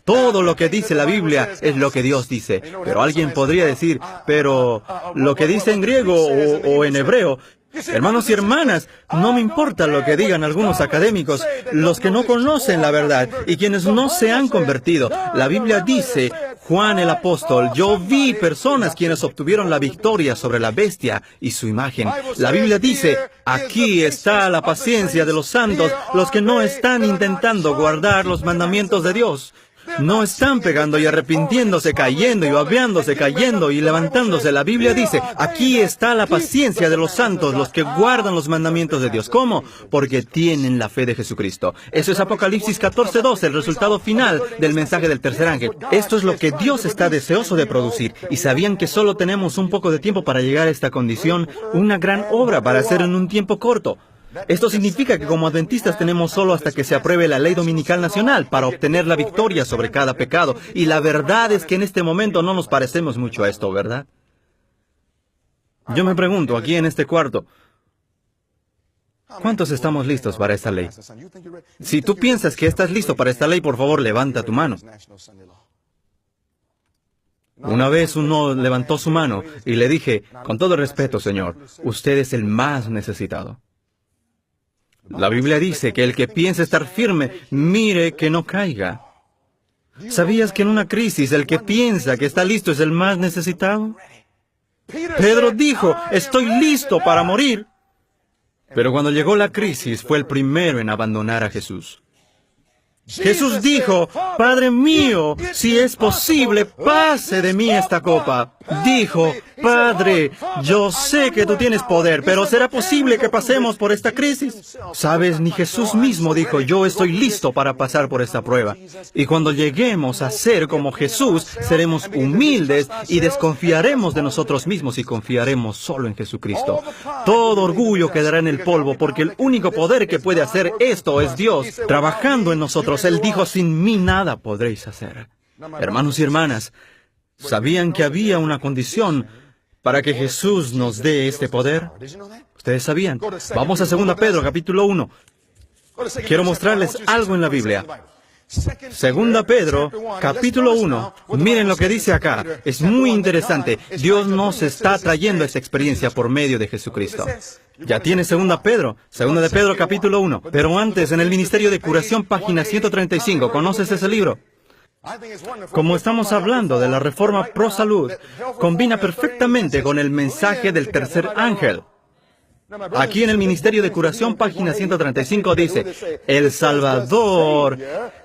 Todo lo que dice la Biblia es lo que Dios dice. Pero alguien podría decir, pero lo que dice en griego o en hebreo. Hermanos y hermanas, no me importa lo que digan algunos académicos, los que no conocen la verdad y quienes no se han convertido. La Biblia dice, Juan el apóstol, yo vi personas quienes obtuvieron la victoria sobre la bestia y su imagen. La Biblia dice, aquí está la paciencia de los santos, los que no están intentando guardar los mandamientos de Dios. No están pegando y arrepintiéndose, cayendo y babeándose, cayendo y levantándose. La Biblia dice, aquí está la paciencia de los santos, los que guardan los mandamientos de Dios. ¿Cómo? Porque tienen la fe de Jesucristo. Eso es Apocalipsis 14:2, el resultado final del mensaje del tercer ángel. Esto es lo que Dios está deseoso de producir. Y sabían que solo tenemos un poco de tiempo para llegar a esta condición, una gran obra para hacer en un tiempo corto. Esto significa que como adventistas tenemos solo hasta que se apruebe la ley dominical nacional para obtener la victoria sobre cada pecado. Y la verdad es que en este momento no nos parecemos mucho a esto, ¿verdad? Yo me pregunto, aquí en este cuarto, ¿cuántos estamos listos para esta ley? Si tú piensas que estás listo para esta ley, por favor, levanta tu mano. Una vez uno levantó su mano y le dije, con todo respeto, señor, usted es el más necesitado. La Biblia dice que el que piensa estar firme, mire que no caiga. ¿Sabías que en una crisis el que piensa que está listo es el más necesitado? Pedro dijo, estoy listo para morir. Pero cuando llegó la crisis fue el primero en abandonar a Jesús. Jesús dijo, Padre mío, si es posible, pase de mí esta copa. Dijo, Padre, yo sé que tú tienes poder, pero ¿será posible que pasemos por esta crisis? ¿Sabes? Ni Jesús mismo dijo, yo estoy listo para pasar por esta prueba. Y cuando lleguemos a ser como Jesús, seremos humildes y desconfiaremos de nosotros mismos y confiaremos solo en Jesucristo. Todo orgullo quedará en el polvo, porque el único poder que puede hacer esto es Dios, trabajando en nosotros. Él dijo, sin mí nada podréis hacer. Hermanos y hermanas, ¿sabían que había una condición para que Jesús nos dé este poder? ¿Ustedes sabían? Vamos a 2 Pedro, capítulo 1. Quiero mostrarles algo en la Biblia. 2 Pedro, capítulo 1. Miren lo que dice acá. Es muy interesante. Dios nos está trayendo esta experiencia por medio de Jesucristo. Ya tiene 2 Pedro, capítulo 1. Pero antes, en el Ministerio de Curación, página 135. ¿Conoces ese libro? Como estamos hablando de la reforma pro salud, combina perfectamente con el mensaje del tercer ángel. Aquí en el Ministerio de Curación, página 135, dice, el Salvador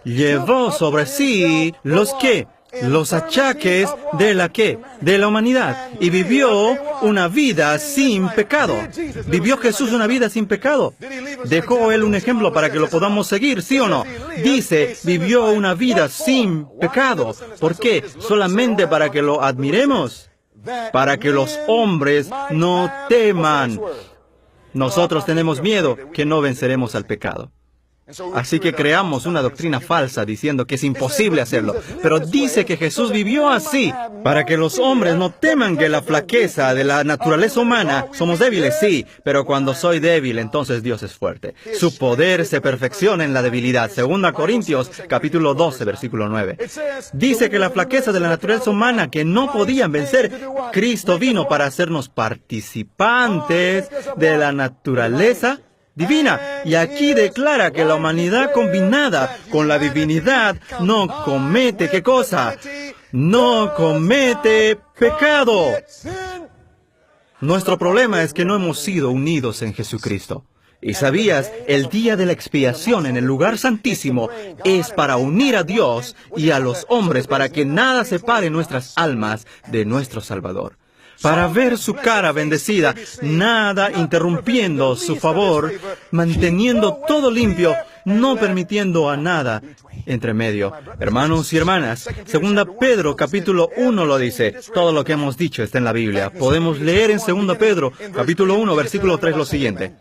llevó sobre sí los achaques de la de la humanidad, y vivió una vida sin pecado. ¿Vivió Jesús una vida sin pecado? ¿Dejó Él un ejemplo para que lo podamos seguir, sí o no? Dice, vivió una vida sin pecado. ¿Por qué? Solamente para que lo admiremos, para que los hombres no teman. Nosotros tenemos miedo que no venceremos al pecado. Así que creamos una doctrina falsa diciendo que es imposible hacerlo. Pero dice que Jesús vivió así, para que los hombres no teman que la flaqueza de la naturaleza humana, somos débiles, sí, pero cuando soy débil, entonces Dios es fuerte. Su poder se perfecciona en la debilidad. 2 Corintios, capítulo 12, versículo 9. Dice que la flaqueza de la naturaleza humana que no podían vencer, Cristo vino para hacernos participantes de la naturaleza divina. Y aquí declara que la humanidad combinada con la divinidad no comete, ¿qué cosa? No comete pecado. Nuestro problema es que no hemos sido unidos en Jesucristo. Y sabías, el día de la expiación en el lugar santísimo es para unir a Dios y a los hombres para que nada separe nuestras almas de nuestro Salvador. Para ver su cara bendecida, nada interrumpiendo su favor, manteniendo todo limpio, no permitiendo a nada entre medio. Hermanos y hermanas, 2 Pedro capítulo 1 lo dice. Todo lo que hemos dicho está en la Biblia. Podemos leer en 2 Pedro capítulo 1 versículo 3 lo siguiente.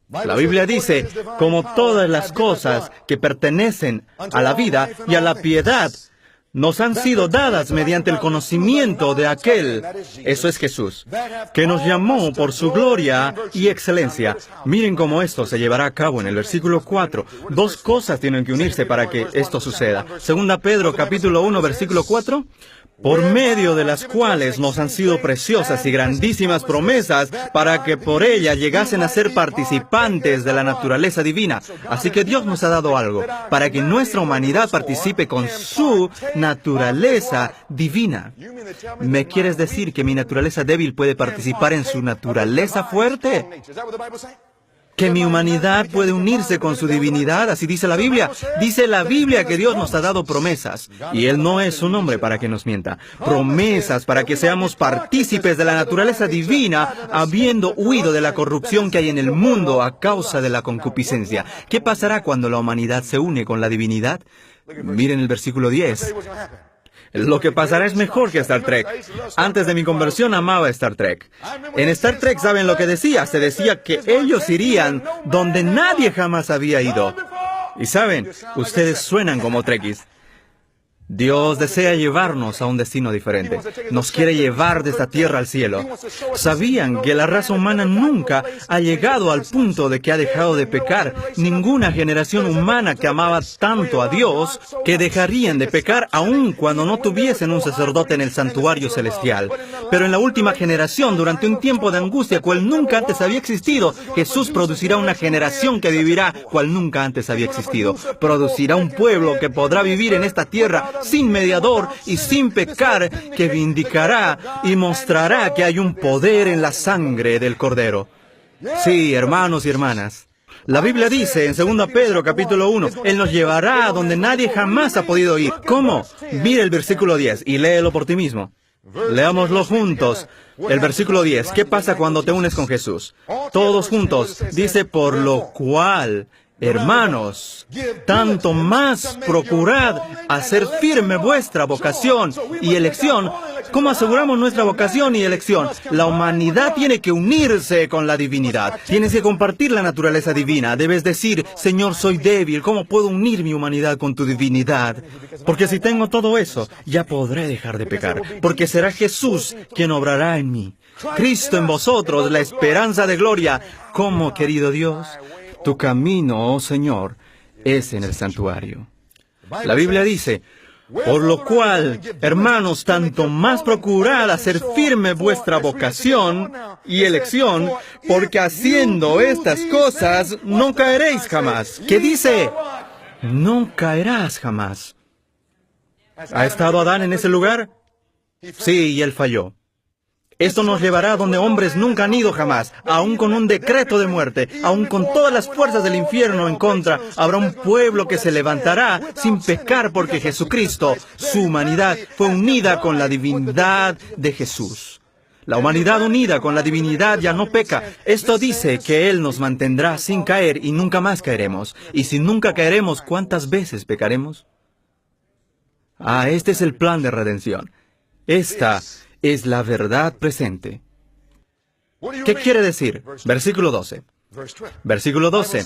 La Biblia dice, como todas las cosas que pertenecen a la vida y a la piedad, nos han sido dadas mediante el conocimiento de aquel, eso es Jesús, que nos llamó por su gloria y excelencia. Miren cómo esto se llevará a cabo en el versículo 4. Dos cosas tienen que unirse para que esto suceda. 2 Pedro capítulo 1 versículo 4. Por medio de las cuales nos han sido preciosas y grandísimas promesas para que por ella llegasen a ser participantes de la naturaleza divina. Así que Dios nos ha dado algo para que nuestra humanidad participe con su naturaleza divina. ¿Me quieres decir que mi naturaleza débil puede participar en su naturaleza fuerte? ¿Que mi humanidad puede unirse con su divinidad? Así dice la Biblia. Dice la Biblia que Dios nos ha dado promesas. Y Él no es un hombre para que nos mienta. Promesas para que seamos partícipes de la naturaleza divina, habiendo huido de la corrupción que hay en el mundo a causa de la concupiscencia. ¿Qué pasará cuando la humanidad se une con la divinidad? Miren el versículo 10. Lo que pasará es mejor que Star Trek. Antes de mi conversión amaba Star Trek. En Star Trek, ¿saben lo que decía? Se decía que ellos irían donde nadie jamás había ido. Y saben, ustedes suenan como Trekkies. Dios desea llevarnos a un destino diferente. Nos quiere llevar de esta tierra al cielo. ¿Sabían que la raza humana nunca ha llegado al punto de que ha dejado de pecar? Ninguna generación humana que amaba tanto a Dios que dejarían de pecar aun cuando no tuviesen un sacerdote en el santuario celestial. Pero en la última generación, durante un tiempo de angustia cual nunca antes había existido, Jesús producirá una generación que vivirá cual nunca antes había existido. Producirá un pueblo que podrá vivir en esta tierra sin mediador y sin pecar, que vindicará y mostrará que hay un poder en la sangre del Cordero. Sí, hermanos y hermanas. La Biblia dice en 2 Pedro capítulo 1, Él nos llevará a donde nadie jamás ha podido ir. ¿Cómo? Mira el versículo 10 y léelo por ti mismo. Leámoslo juntos. El versículo 10. ¿Qué pasa cuando te unes con Jesús? Todos juntos. Dice, por lo cual, hermanos, tanto más procurad hacer firme vuestra vocación y elección. ¿Cómo aseguramos nuestra vocación y elección? La humanidad tiene que unirse con la divinidad. Tienes que compartir la naturaleza divina. Debes decir, Señor, soy débil. ¿Cómo puedo unir mi humanidad con tu divinidad? Porque si tengo todo eso, ya podré dejar de pecar. Porque será Jesús quien obrará en mí. Cristo en vosotros, la esperanza de gloria. ¿Cómo, querido Dios? Tu camino, oh Señor, es en el santuario. La Biblia dice, por lo cual, hermanos, tanto más procurad hacer firme vuestra vocación y elección, porque haciendo estas cosas no caeréis jamás. ¿Qué dice? No caerás jamás. ¿Ha estado Adán en ese lugar? Sí, y él falló. Esto nos llevará a donde hombres nunca han ido jamás, aún con un decreto de muerte, aún con todas las fuerzas del infierno en contra. Habrá un pueblo que se levantará sin pecar porque Jesucristo, su humanidad, fue unida con la divinidad de Jesús. La humanidad unida con la divinidad ya no peca. Esto dice que Él nos mantendrá sin caer y nunca más caeremos. Y si nunca caeremos, ¿cuántas veces pecaremos? Este es el plan de redención. Esta es la verdad presente. ¿Qué quiere decir? Versículo 12. Versículo 12.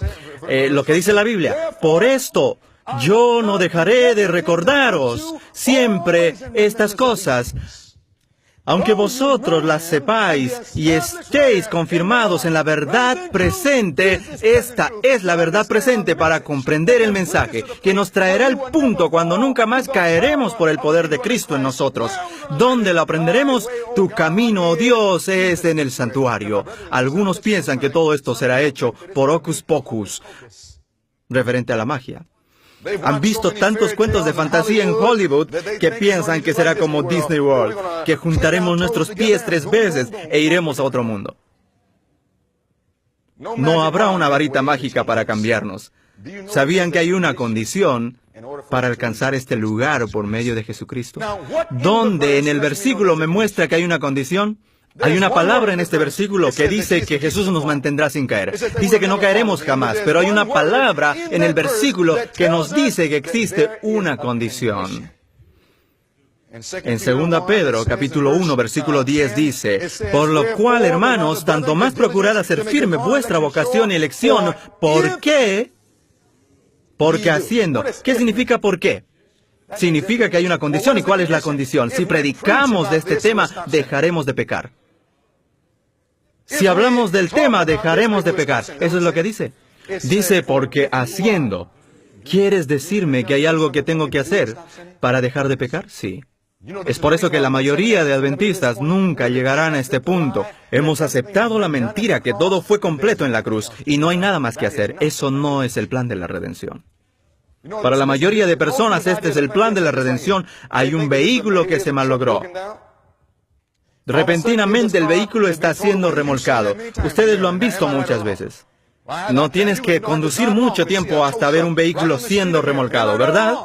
Lo que dice la Biblia. Por esto, yo no dejaré de recordaros siempre estas cosas, aunque vosotros las sepáis y estéis confirmados en la verdad presente. Esta es la verdad presente para comprender el mensaje, que nos traerá el punto cuando nunca más caeremos por el poder de Cristo en nosotros. ¿Dónde lo aprenderemos? Tu camino, oh Dios, es en el santuario. Algunos piensan que todo esto será hecho por hocus pocus, referente a la magia. Han visto tantos cuentos de fantasía en Hollywood que piensan que será como Disney World, que juntaremos nuestros pies 3 veces e iremos a otro mundo. No habrá una varita mágica para cambiarnos. ¿Sabían que hay una condición para alcanzar este lugar por medio de Jesucristo? ¿Dónde en el versículo me muestra que hay una condición? Hay una palabra en este versículo que dice que Jesús nos mantendrá sin caer. Dice que no caeremos jamás, pero hay una palabra en el versículo que nos dice que existe una condición. En 2 Pedro, capítulo 1, versículo 10 dice, por lo cual, hermanos, tanto más procurad hacer firme vuestra vocación y elección. ¿Por qué? Porque haciendo. ¿Qué significa por qué? Significa que hay una condición. ¿Y cuál es la condición? Si predicamos de este tema, dejaremos de pecar. Si hablamos del tema, dejaremos de pecar. Eso es lo que dice. Dice, porque haciendo. ¿Quieres decirme que hay algo que tengo que hacer para dejar de pecar? Sí. Es por eso que la mayoría de adventistas nunca llegarán a este punto. Hemos aceptado la mentira que todo fue completo en la cruz y no hay nada más que hacer. Eso no es el plan de la redención. Para la mayoría de personas, este es el plan de la redención. Hay un vehículo que se malogró. Repentinamente el vehículo está siendo remolcado. Ustedes lo han visto muchas veces. No tienes que conducir mucho tiempo hasta ver un vehículo siendo remolcado, ¿verdad?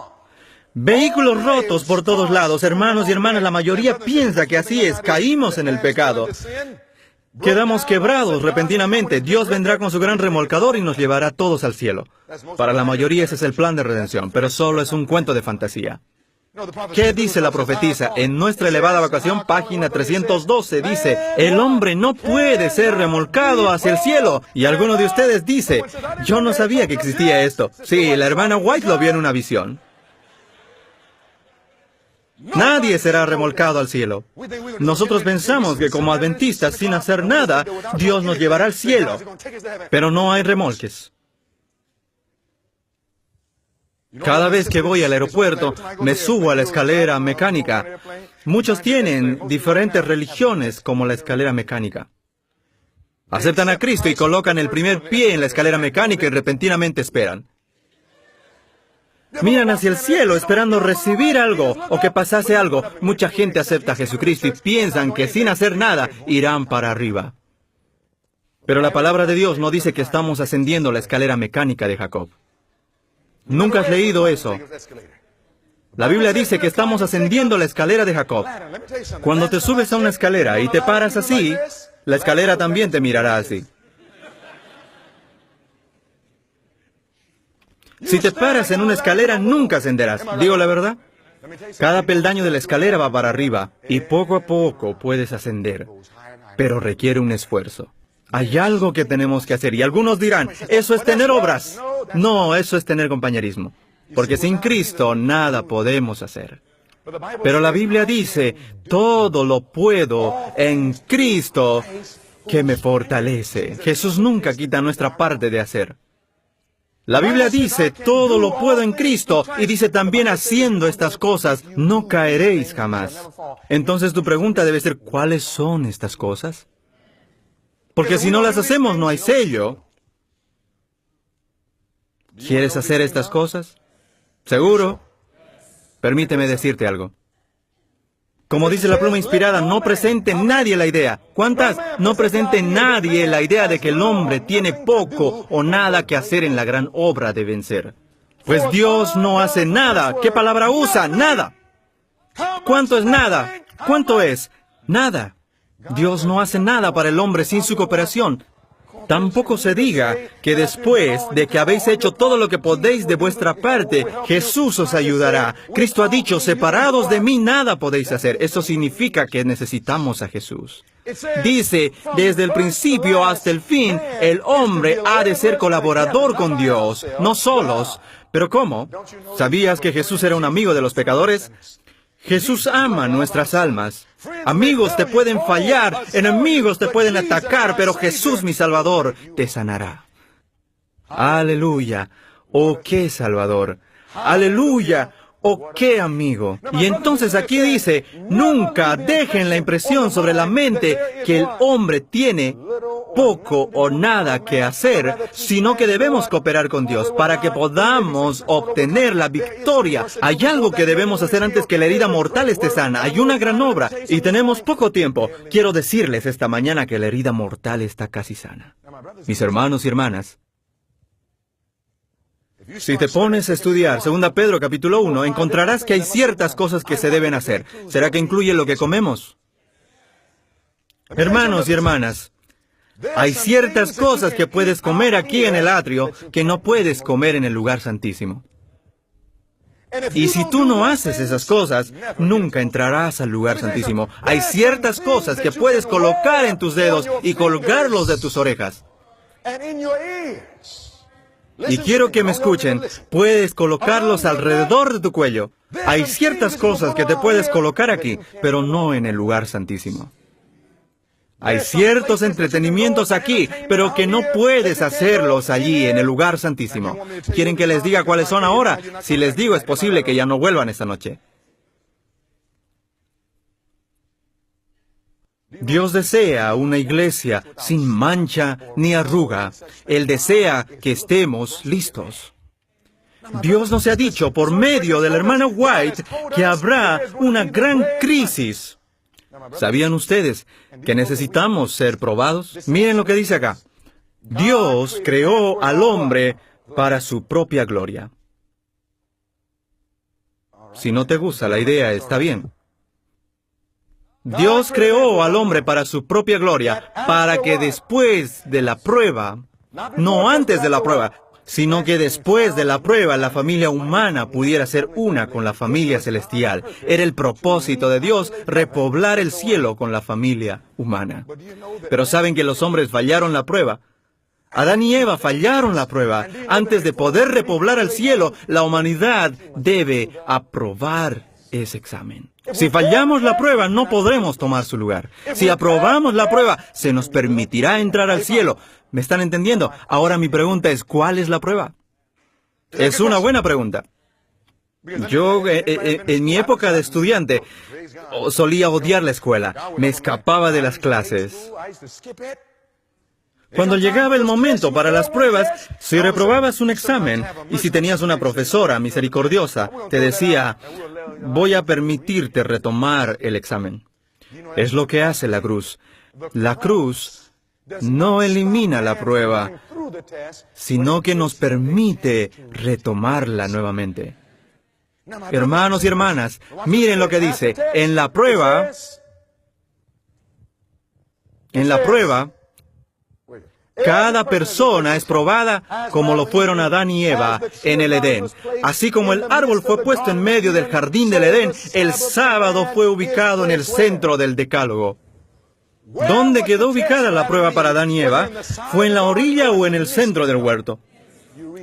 Vehículos rotos por todos lados. Hermanos y hermanas, la mayoría piensa que así es. Caímos en el pecado. Quedamos quebrados repentinamente. Dios vendrá con su gran remolcador y nos llevará todos al cielo. Para la mayoría ese es el plan de redención, pero solo es un cuento de fantasía. ¿Qué dice la profetisa? En nuestra elevada vocación, página 312, dice, el hombre no puede ser remolcado hacia el cielo. Y alguno de ustedes dice, yo no sabía que existía esto. Sí, la hermana White lo vio en una visión. Nadie será remolcado al cielo. Nosotros pensamos que como adventistas, sin hacer nada, Dios nos llevará al cielo. Pero no hay remolques. Cada vez que voy al aeropuerto, me subo a la escalera mecánica. Muchos tienen diferentes religiones como la escalera mecánica. Aceptan a Cristo y colocan el primer pie en la escalera mecánica y repentinamente esperan. Miran hacia el cielo esperando recibir algo o que pasase algo. Mucha gente acepta a Jesucristo y piensan que sin hacer nada irán para arriba. Pero la palabra de Dios no dice que estamos ascendiendo la escalera mecánica de Jacob. ¿Nunca has leído eso? La Biblia dice que estamos ascendiendo la escalera de Jacob. Cuando te subes a una escalera y te paras así, la escalera también te mirará así. Si te paras en una escalera, nunca ascenderás. ¿Digo la verdad? Cada peldaño de la escalera va para arriba y poco a poco puedes ascender, pero requiere un esfuerzo. Hay algo que tenemos que hacer y algunos dirán, eso es tener obras. No, eso es tener compañerismo, porque sin Cristo nada podemos hacer. Pero la Biblia dice, todo lo puedo en Cristo que me fortalece. Jesús nunca quita nuestra parte de hacer. La Biblia dice, todo lo puedo en Cristo, y dice también, haciendo estas cosas, no caeréis jamás. Entonces tu pregunta debe ser, ¿cuáles son estas cosas? Porque si no las hacemos, no hay sello. ¿Quieres hacer estas cosas? ¿Seguro? Permíteme decirte algo. Como dice la pluma inspirada, no presente nadie la idea. ¿Cuántas? No presente nadie la idea de que el hombre tiene poco o nada que hacer en la gran obra de vencer. Pues Dios no hace nada. ¿Qué palabra usa? Nada. ¿Cuánto es nada? ¿Cuánto es? Nada. Dios no hace nada para el hombre sin su cooperación. Tampoco se diga que después de que habéis hecho todo lo que podéis de vuestra parte, Jesús os ayudará. Cristo ha dicho, separados de mí nada podéis hacer. Eso significa que necesitamos a Jesús. Dice, desde el principio hasta el fin, el hombre ha de ser colaborador con Dios, no solos. ¿Pero cómo? ¿Sabías que Jesús era un amigo de los pecadores? Jesús ama nuestras almas. Amigos te pueden fallar, enemigos te pueden atacar, pero Jesús, mi Salvador, te sanará. Aleluya. Oh, qué Salvador. Aleluya. Oh, qué amigo. Y entonces aquí dice, nunca dejen la impresión sobre la mente que el hombre tiene poco o nada que hacer, sino que debemos cooperar con Dios para que podamos obtener la victoria. Hay algo que debemos hacer antes que la herida mortal esté sana. Hay una gran obra y tenemos poco tiempo. Quiero decirles esta mañana que la herida mortal está casi sana. Mis hermanos y hermanas, si te pones a estudiar 2 Pedro capítulo 1, encontrarás que hay ciertas cosas que se deben hacer. ¿Será que incluye lo que comemos? Hermanos y hermanas, hay ciertas cosas que puedes comer aquí en el atrio que no puedes comer en el lugar santísimo. Y si tú no haces esas cosas, nunca entrarás al lugar santísimo. Hay ciertas cosas que puedes colocar en tus dedos y colgarlos de tus orejas. Y quiero que me escuchen, puedes colocarlos alrededor de tu cuello. Hay ciertas cosas que te puedes colocar aquí, pero no en el lugar santísimo. Hay ciertos entretenimientos aquí, pero que no puedes hacerlos allí en el lugar santísimo. ¿Quieren que les diga cuáles son ahora? Si les digo, es posible que ya no vuelvan esta noche. Dios desea una iglesia sin mancha ni arruga. Él desea que estemos listos. Dios nos ha dicho por medio de la hermana White que habrá una gran crisis. ¿Sabían ustedes que necesitamos ser probados? Miren lo que dice acá. Dios creó al hombre para su propia gloria. Si no te gusta la idea, está bien. Dios creó al hombre para su propia gloria, para que después de la prueba, no antes de la prueba, sino que después de la prueba la familia humana pudiera ser una con la familia celestial. Era el propósito de Dios, repoblar el cielo con la familia humana. Pero ¿saben que los hombres fallaron la prueba? Adán y Eva fallaron la prueba. Antes de poder repoblar el cielo, la humanidad debe aprobar ese examen. Si fallamos la prueba, no podremos tomar su lugar. Si aprobamos la prueba, se nos permitirá entrar al cielo. ¿Me están entendiendo? Ahora mi pregunta es, ¿cuál es la prueba? Es una buena pregunta. Yo, en mi época de estudiante, solía odiar la escuela. Me escapaba de las clases. Cuando llegaba el momento para las pruebas, si reprobabas un examen, y si tenías una profesora misericordiosa, te decía, voy a permitirte retomar el examen. Es lo que hace la cruz. La cruz no elimina la prueba, sino que nos permite retomarla nuevamente. Hermanos y hermanas, miren lo que dice. En la prueba, cada persona es probada como lo fueron Adán y Eva en el Edén. Así como el árbol fue puesto en medio del jardín del Edén, el sábado fue ubicado en el centro del decálogo. ¿Dónde quedó ubicada la prueba para Adán y Eva? ¿Fue en la orilla o en el centro del huerto?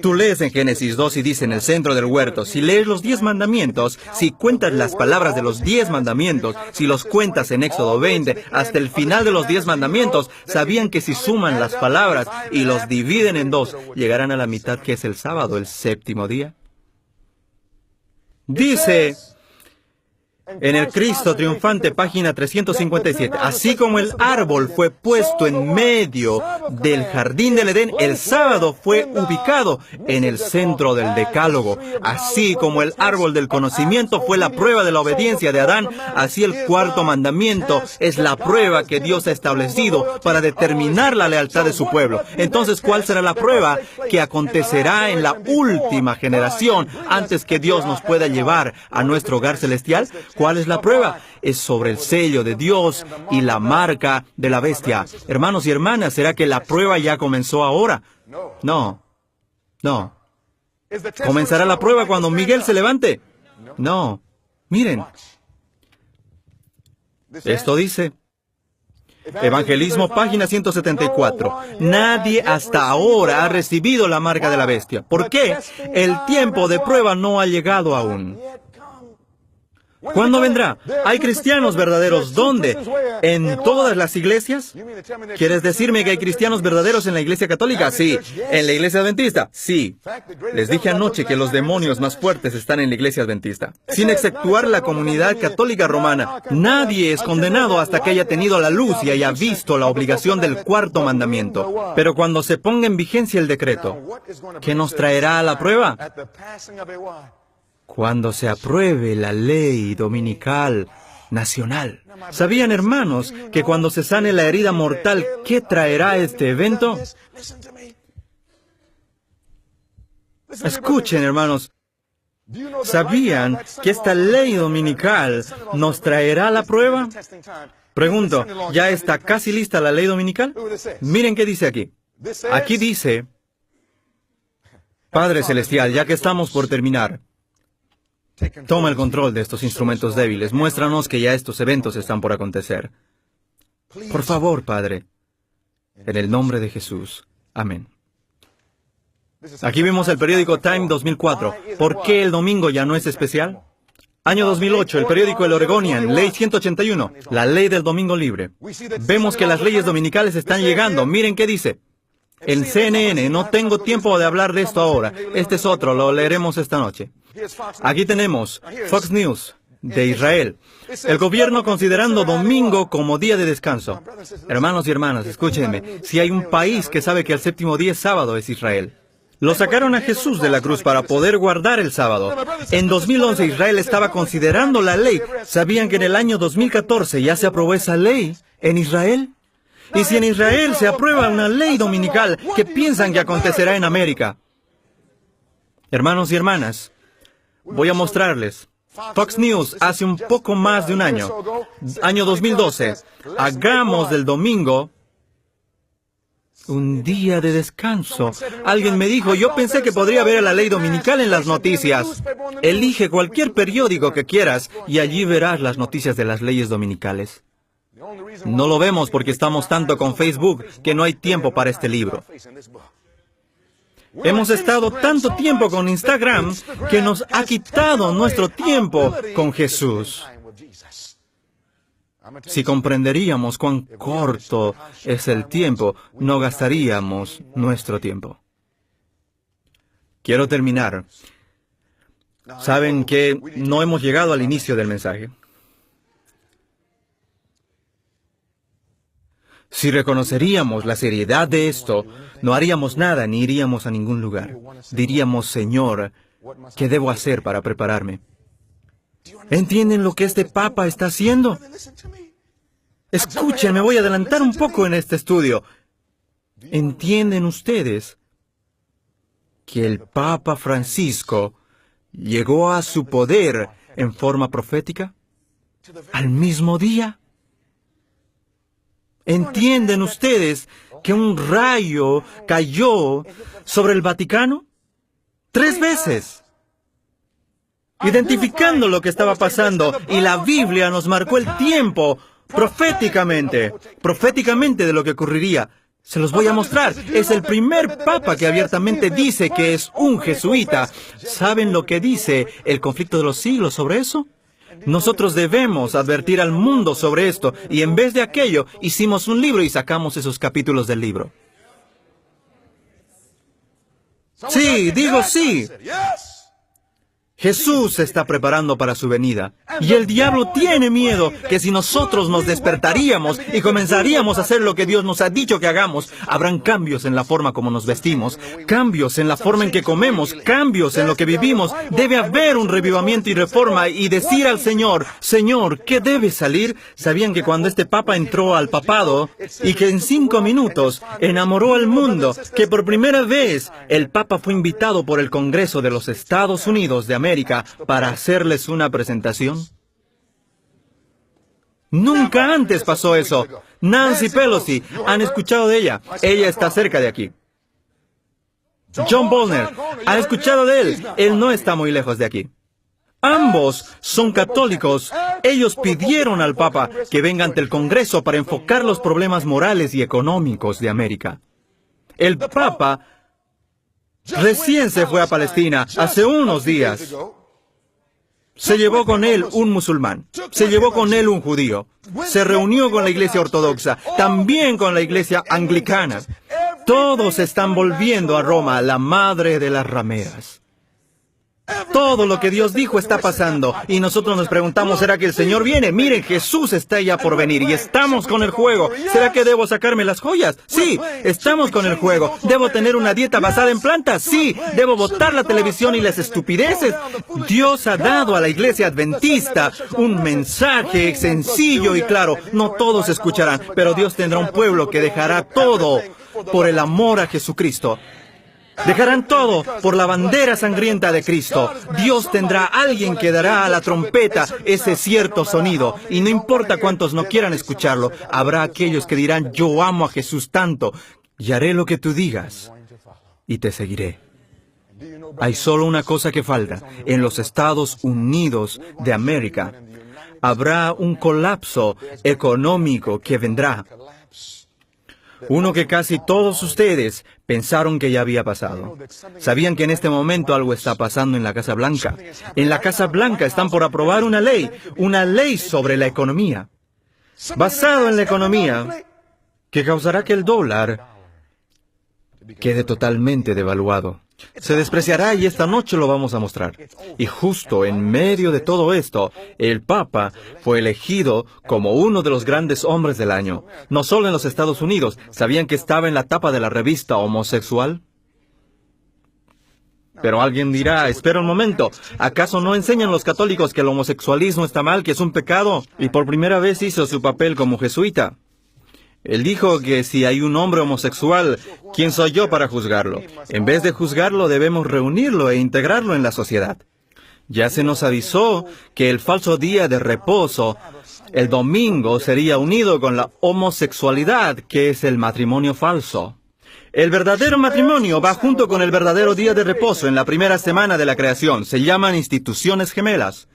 Tú lees en Génesis 2 y dice en el centro del huerto. Si lees los 10 mandamientos, si cuentas las palabras de los 10 mandamientos, si los cuentas en Éxodo 20, hasta el final de los 10 mandamientos, ¿sabían que si suman las palabras y los dividen en 2, llegarán a la mitad que es el sábado, el séptimo día? Dice en el Cristo Triunfante, página 357, así como el árbol fue puesto en medio del jardín del Edén, el sábado fue ubicado en el centro del decálogo. Así como el árbol del conocimiento fue la prueba de la obediencia de Adán, así el cuarto mandamiento es la prueba que Dios ha establecido para determinar la lealtad de su pueblo. Entonces, ¿cuál será la prueba que acontecerá en la última generación antes que Dios nos pueda llevar a nuestro hogar celestial? ¿Cuál es la prueba? Es sobre el sello de Dios y la marca de la bestia. Hermanos y hermanas, ¿será que la prueba ya comenzó ahora? No. ¿Comenzará la prueba cuando Miguel se levante? No. Miren. Esto dice, Evangelismo, página 174. Nadie hasta ahora ha recibido la marca de la bestia. ¿Por qué? El tiempo de prueba no ha llegado aún. ¿Cuándo vendrá? ¿Hay cristianos verdaderos dónde? ¿En todas las iglesias? ¿Quieres decirme que hay cristianos verdaderos en la iglesia católica? Sí. ¿En la iglesia adventista? Sí. Les dije anoche que los demonios más fuertes están en la iglesia adventista. Sin exceptuar la comunidad católica romana, nadie es condenado hasta que haya tenido la luz y haya visto la obligación del cuarto mandamiento. Pero cuando se ponga en vigencia el decreto, ¿qué nos traerá a la prueba? Cuando se apruebe la ley dominical nacional. ¿Sabían, hermanos, que cuando se sane la herida mortal, qué traerá este evento? Escuchen, hermanos. ¿Sabían que esta ley dominical nos traerá la prueba? Pregunto, ¿ya está casi lista la ley dominical? Miren qué dice aquí. Aquí dice, Padre Celestial, ya que estamos por terminar, toma el control de estos instrumentos débiles. Muéstranos que ya estos eventos están por acontecer. Por favor, Padre, en el nombre de Jesús. Amén. Aquí vemos el periódico Time 2004. ¿Por qué el domingo ya no es especial? Año 2008, el periódico El Oregonian, Ley 181, la ley del domingo libre. Vemos que las leyes dominicales están llegando. Miren qué dice. En CNN, no tengo tiempo de hablar de esto ahora. Este es otro, lo leeremos esta noche. Aquí tenemos Fox News de Israel. El gobierno considerando domingo como día de descanso. Hermanos y hermanas, escúchenme. Si hay un país que sabe que el séptimo día es sábado, es Israel. Lo sacaron a Jesús de la cruz para poder guardar el sábado. En 2011 Israel estaba considerando la ley. ¿Sabían que en el año 2014 ya se aprobó esa ley en Israel? Y si en Israel se aprueba una ley dominical, ¿qué piensan que acontecerá en América? Hermanos y hermanas, voy a mostrarles. Fox News hace un poco más de un año, año 2012, hagamos del domingo un día de descanso. Alguien me dijo, yo pensé que podría ver la ley dominical en las noticias. Elige cualquier periódico que quieras y allí verás las noticias de las leyes dominicales. No lo vemos porque estamos tanto con Facebook que no hay tiempo para este libro. Hemos estado tanto tiempo con Instagram que nos ha quitado nuestro tiempo con Jesús. Si comprenderíamos cuán corto es el tiempo, no gastaríamos nuestro tiempo. Quiero terminar. Saben que no hemos llegado al inicio del mensaje. Si reconoceríamos la seriedad de esto, no haríamos nada ni iríamos a ningún lugar. Diríamos, Señor, ¿qué debo hacer para prepararme? ¿Entienden lo que este Papa está haciendo? Escuchen, me voy a adelantar un poco en este estudio. ¿Entienden ustedes que el Papa Francisco llegó a su poder en forma profética al mismo día? ¿Entienden ustedes que un rayo cayó sobre el Vaticano 3 veces? Identificando lo que estaba pasando, y la Biblia nos marcó el tiempo proféticamente de lo que ocurriría. Se los voy a mostrar. Es el primer papa que abiertamente dice que es un jesuita. ¿Saben lo que dice el conflicto de los siglos sobre eso? Nosotros debemos advertir al mundo sobre esto, y en vez de aquello, hicimos un libro y sacamos esos capítulos del libro. Sí, digo sí. Jesús se está preparando para su venida. Y el diablo tiene miedo que si nosotros nos despertaríamos y comenzaríamos a hacer lo que Dios nos ha dicho que hagamos, habrán cambios en la forma como nos vestimos, cambios en la forma en que comemos, cambios en lo que vivimos. Debe haber un revivamiento y reforma y decir al Señor, Señor, ¿qué debe salir? ¿Sabían que cuando este Papa entró al papado y que en 5 minutos enamoró al mundo, que por primera vez el Papa fue invitado por el Congreso de los Estados Unidos de América para hacerles una presentación? Nunca antes pasó eso. Nancy Pelosi, ¿han escuchado de ella? Ella está cerca de aquí. John Bolner, ¿han escuchado de él? Él no está muy lejos de aquí. Ambos son católicos. Ellos pidieron al Papa que venga ante el Congreso para enfocar los problemas morales y económicos de América. El Papa recién se fue a Palestina hace unos días. Se llevó con él un musulmán, se llevó con él un judío, se reunió con la iglesia ortodoxa, también con la iglesia anglicana. Todos están volviendo a Roma, la madre de las rameras. Todo lo que Dios dijo está pasando y nosotros nos preguntamos, ¿será que el Señor viene? Miren, Jesús está ya por venir y estamos con el juego. ¿Será que debo sacarme las joyas? Sí, estamos con el juego. ¿Debo tener una dieta basada en plantas? Sí. ¿Debo botar la televisión y las estupideces? Dios ha dado a la iglesia adventista un mensaje sencillo y claro. No todos escucharán, pero Dios tendrá un pueblo que dejará todo por el amor a Jesucristo. Dejarán todo por la bandera sangrienta de Cristo. Dios tendrá a alguien que dará a la trompeta ese cierto sonido. Y no importa cuántos no quieran escucharlo, habrá aquellos que dirán, yo amo a Jesús tanto, y haré lo que tú digas, y te seguiré. Hay solo una cosa que falta. En los Estados Unidos de América habrá un colapso económico que vendrá. Uno que casi todos ustedes pensaron que ya había pasado. Sabían que en este momento algo está pasando en la Casa Blanca. En la Casa Blanca están por aprobar una ley sobre la economía, basado en la economía, que causará que el dólar quede totalmente devaluado. Se despreciará y esta noche lo vamos a mostrar. Y justo en medio de todo esto, el Papa fue elegido como uno de los grandes hombres del año. No solo en los Estados Unidos. ¿Sabían que estaba en la tapa de la revista Homosexual? Pero alguien dirá, espera un momento, ¿acaso no enseñan los católicos que el homosexualismo está mal, que es un pecado? Y por primera vez hizo su papel como jesuita. Él dijo que si hay un hombre homosexual, ¿quién soy yo para juzgarlo? En vez de juzgarlo, debemos reunirlo e integrarlo en la sociedad. Ya se nos avisó que el falso día de reposo, el domingo, sería unido con la homosexualidad, que es el matrimonio falso. El verdadero matrimonio va junto con el verdadero día de reposo en la primera semana de la creación. Se llaman instituciones gemelas.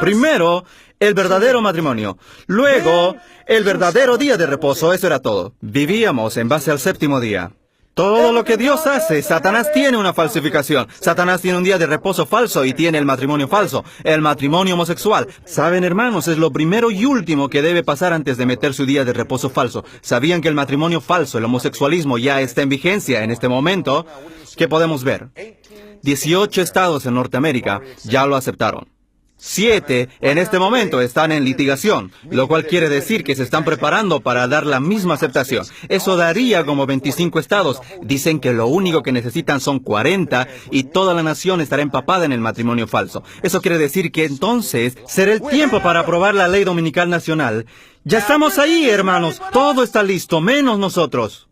Primero, el verdadero matrimonio. Luego, el verdadero día de reposo. Eso era todo. Vivíamos en base al séptimo día. Todo lo que Dios hace, Satanás tiene una falsificación. Satanás tiene un día de reposo falso y tiene el matrimonio falso, el matrimonio homosexual. Saben, hermanos, es lo primero y último que debe pasar antes de meter su día de reposo falso. ¿Sabían que el matrimonio falso, el homosexualismo, ya está en vigencia en este momento? ¿Qué podemos ver? 18 estados en Norteamérica ya lo aceptaron. 7 en este momento están en litigación, lo cual quiere decir que se están preparando para dar la misma aceptación. Eso daría como 25 estados. Dicen que lo único que necesitan son 40 y toda la nación estará empapada en el matrimonio falso. Eso quiere decir que entonces será el tiempo para aprobar la ley dominical nacional. Ya estamos ahí, hermanos. Todo está listo, menos nosotros.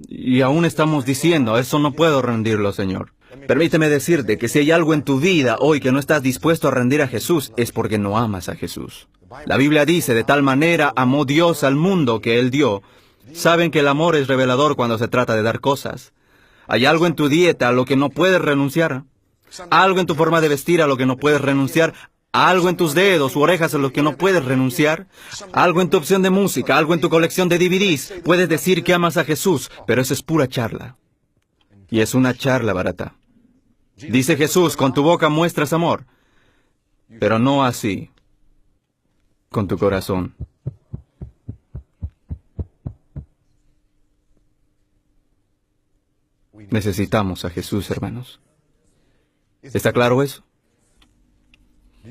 Y aún estamos diciendo, eso no puedo rendirlo, Señor. Permíteme decirte que si hay algo en tu vida hoy que no estás dispuesto a rendir a Jesús, es porque no amas a Jesús. La Biblia dice, de tal manera amó Dios al mundo que Él dio. Saben que el amor es revelador cuando se trata de dar cosas. Hay algo en tu dieta a lo que no puedes renunciar. Algo en tu forma de vestir a lo que no puedes renunciar. Algo en tus dedos u orejas a lo que no puedes renunciar. Algo en tu opción de música, algo en tu colección de DVDs. Puedes decir que amas a Jesús, pero eso es pura charla. Y es una charla barata. Dice Jesús, con tu boca muestras amor, pero no así, con tu corazón. Necesitamos a Jesús, hermanos. ¿Está claro eso?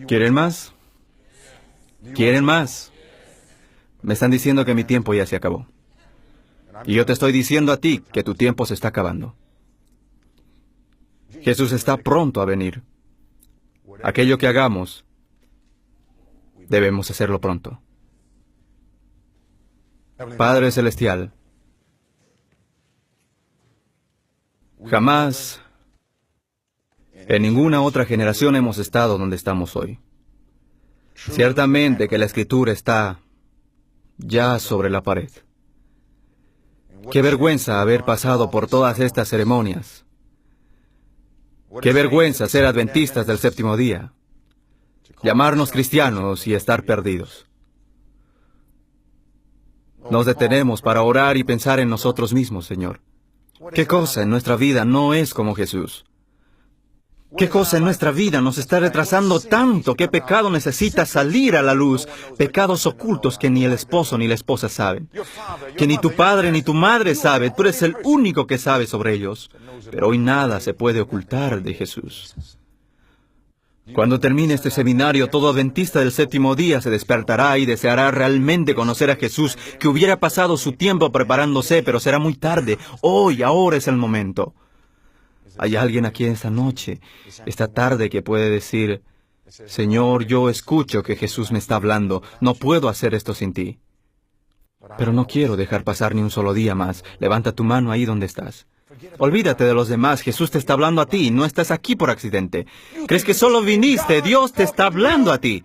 ¿Quieren más? ¿Quieren más? Me están diciendo que mi tiempo ya se acabó. Y yo te estoy diciendo a ti que tu tiempo se está acabando. Jesús está pronto a venir. Aquello que hagamos, debemos hacerlo pronto. Padre Celestial, jamás en ninguna otra generación hemos estado donde estamos hoy. Ciertamente que la Escritura está ya sobre la pared. Qué vergüenza haber pasado por todas estas ceremonias. Qué vergüenza ser adventistas del séptimo día, llamarnos cristianos y estar perdidos. Nos detenemos para orar y pensar en nosotros mismos, Señor. ¿Qué cosa en nuestra vida no es como Jesús? ¿Qué cosa en nuestra vida nos está retrasando tanto? ¿Qué pecado necesita salir a la luz? Pecados ocultos que ni el esposo ni la esposa saben. Que ni tu padre ni tu madre sabe. Tú eres el único que sabe sobre ellos. Pero hoy nada se puede ocultar de Jesús. Cuando termine este seminario, todo adventista del séptimo día se despertará y deseará realmente conocer a Jesús, que hubiera pasado su tiempo preparándose, pero será muy tarde. Hoy, ahora es el momento. ¿Hay alguien aquí esta noche, esta tarde, que puede decir, Señor, yo escucho que Jesús me está hablando, no puedo hacer esto sin ti? Pero no quiero dejar pasar ni un solo día más. Levanta tu mano ahí donde estás. Olvídate de los demás, Jesús te está hablando a ti, no estás aquí por accidente. ¿Crees que solo viniste? Dios te está hablando a ti.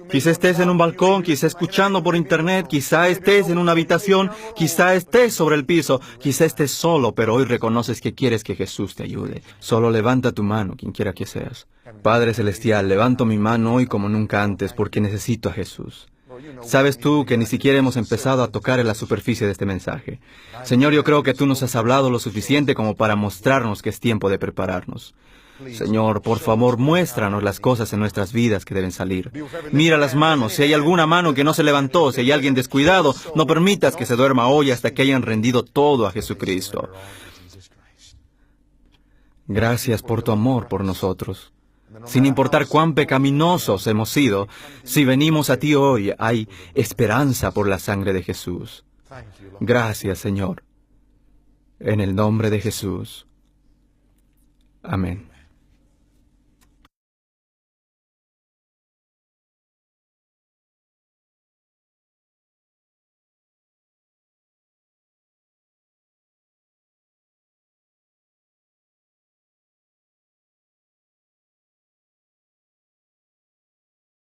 Quizá estés en un balcón, quizá escuchando por internet, quizá estés en una habitación, quizá estés sobre el piso, quizá estés solo, pero hoy reconoces que quieres que Jesús te ayude. Solo levanta tu mano, quien quiera que seas. Padre Celestial, levanto mi mano hoy como nunca antes, porque necesito a Jesús. Sabes tú que ni siquiera hemos empezado a tocar en la superficie de este mensaje. Señor, yo creo que tú nos has hablado lo suficiente como para mostrarnos que es tiempo de prepararnos. Señor, por favor, muéstranos las cosas en nuestras vidas que deben salir. Mira las manos, si hay alguna mano que no se levantó, si hay alguien descuidado, no permitas que se duerma hoy hasta que hayan rendido todo a Jesucristo. Gracias por tu amor por nosotros. Sin importar cuán pecaminosos hemos sido, si venimos a ti hoy, hay esperanza por la sangre de Jesús. Gracias, Señor. En el nombre de Jesús. Amén.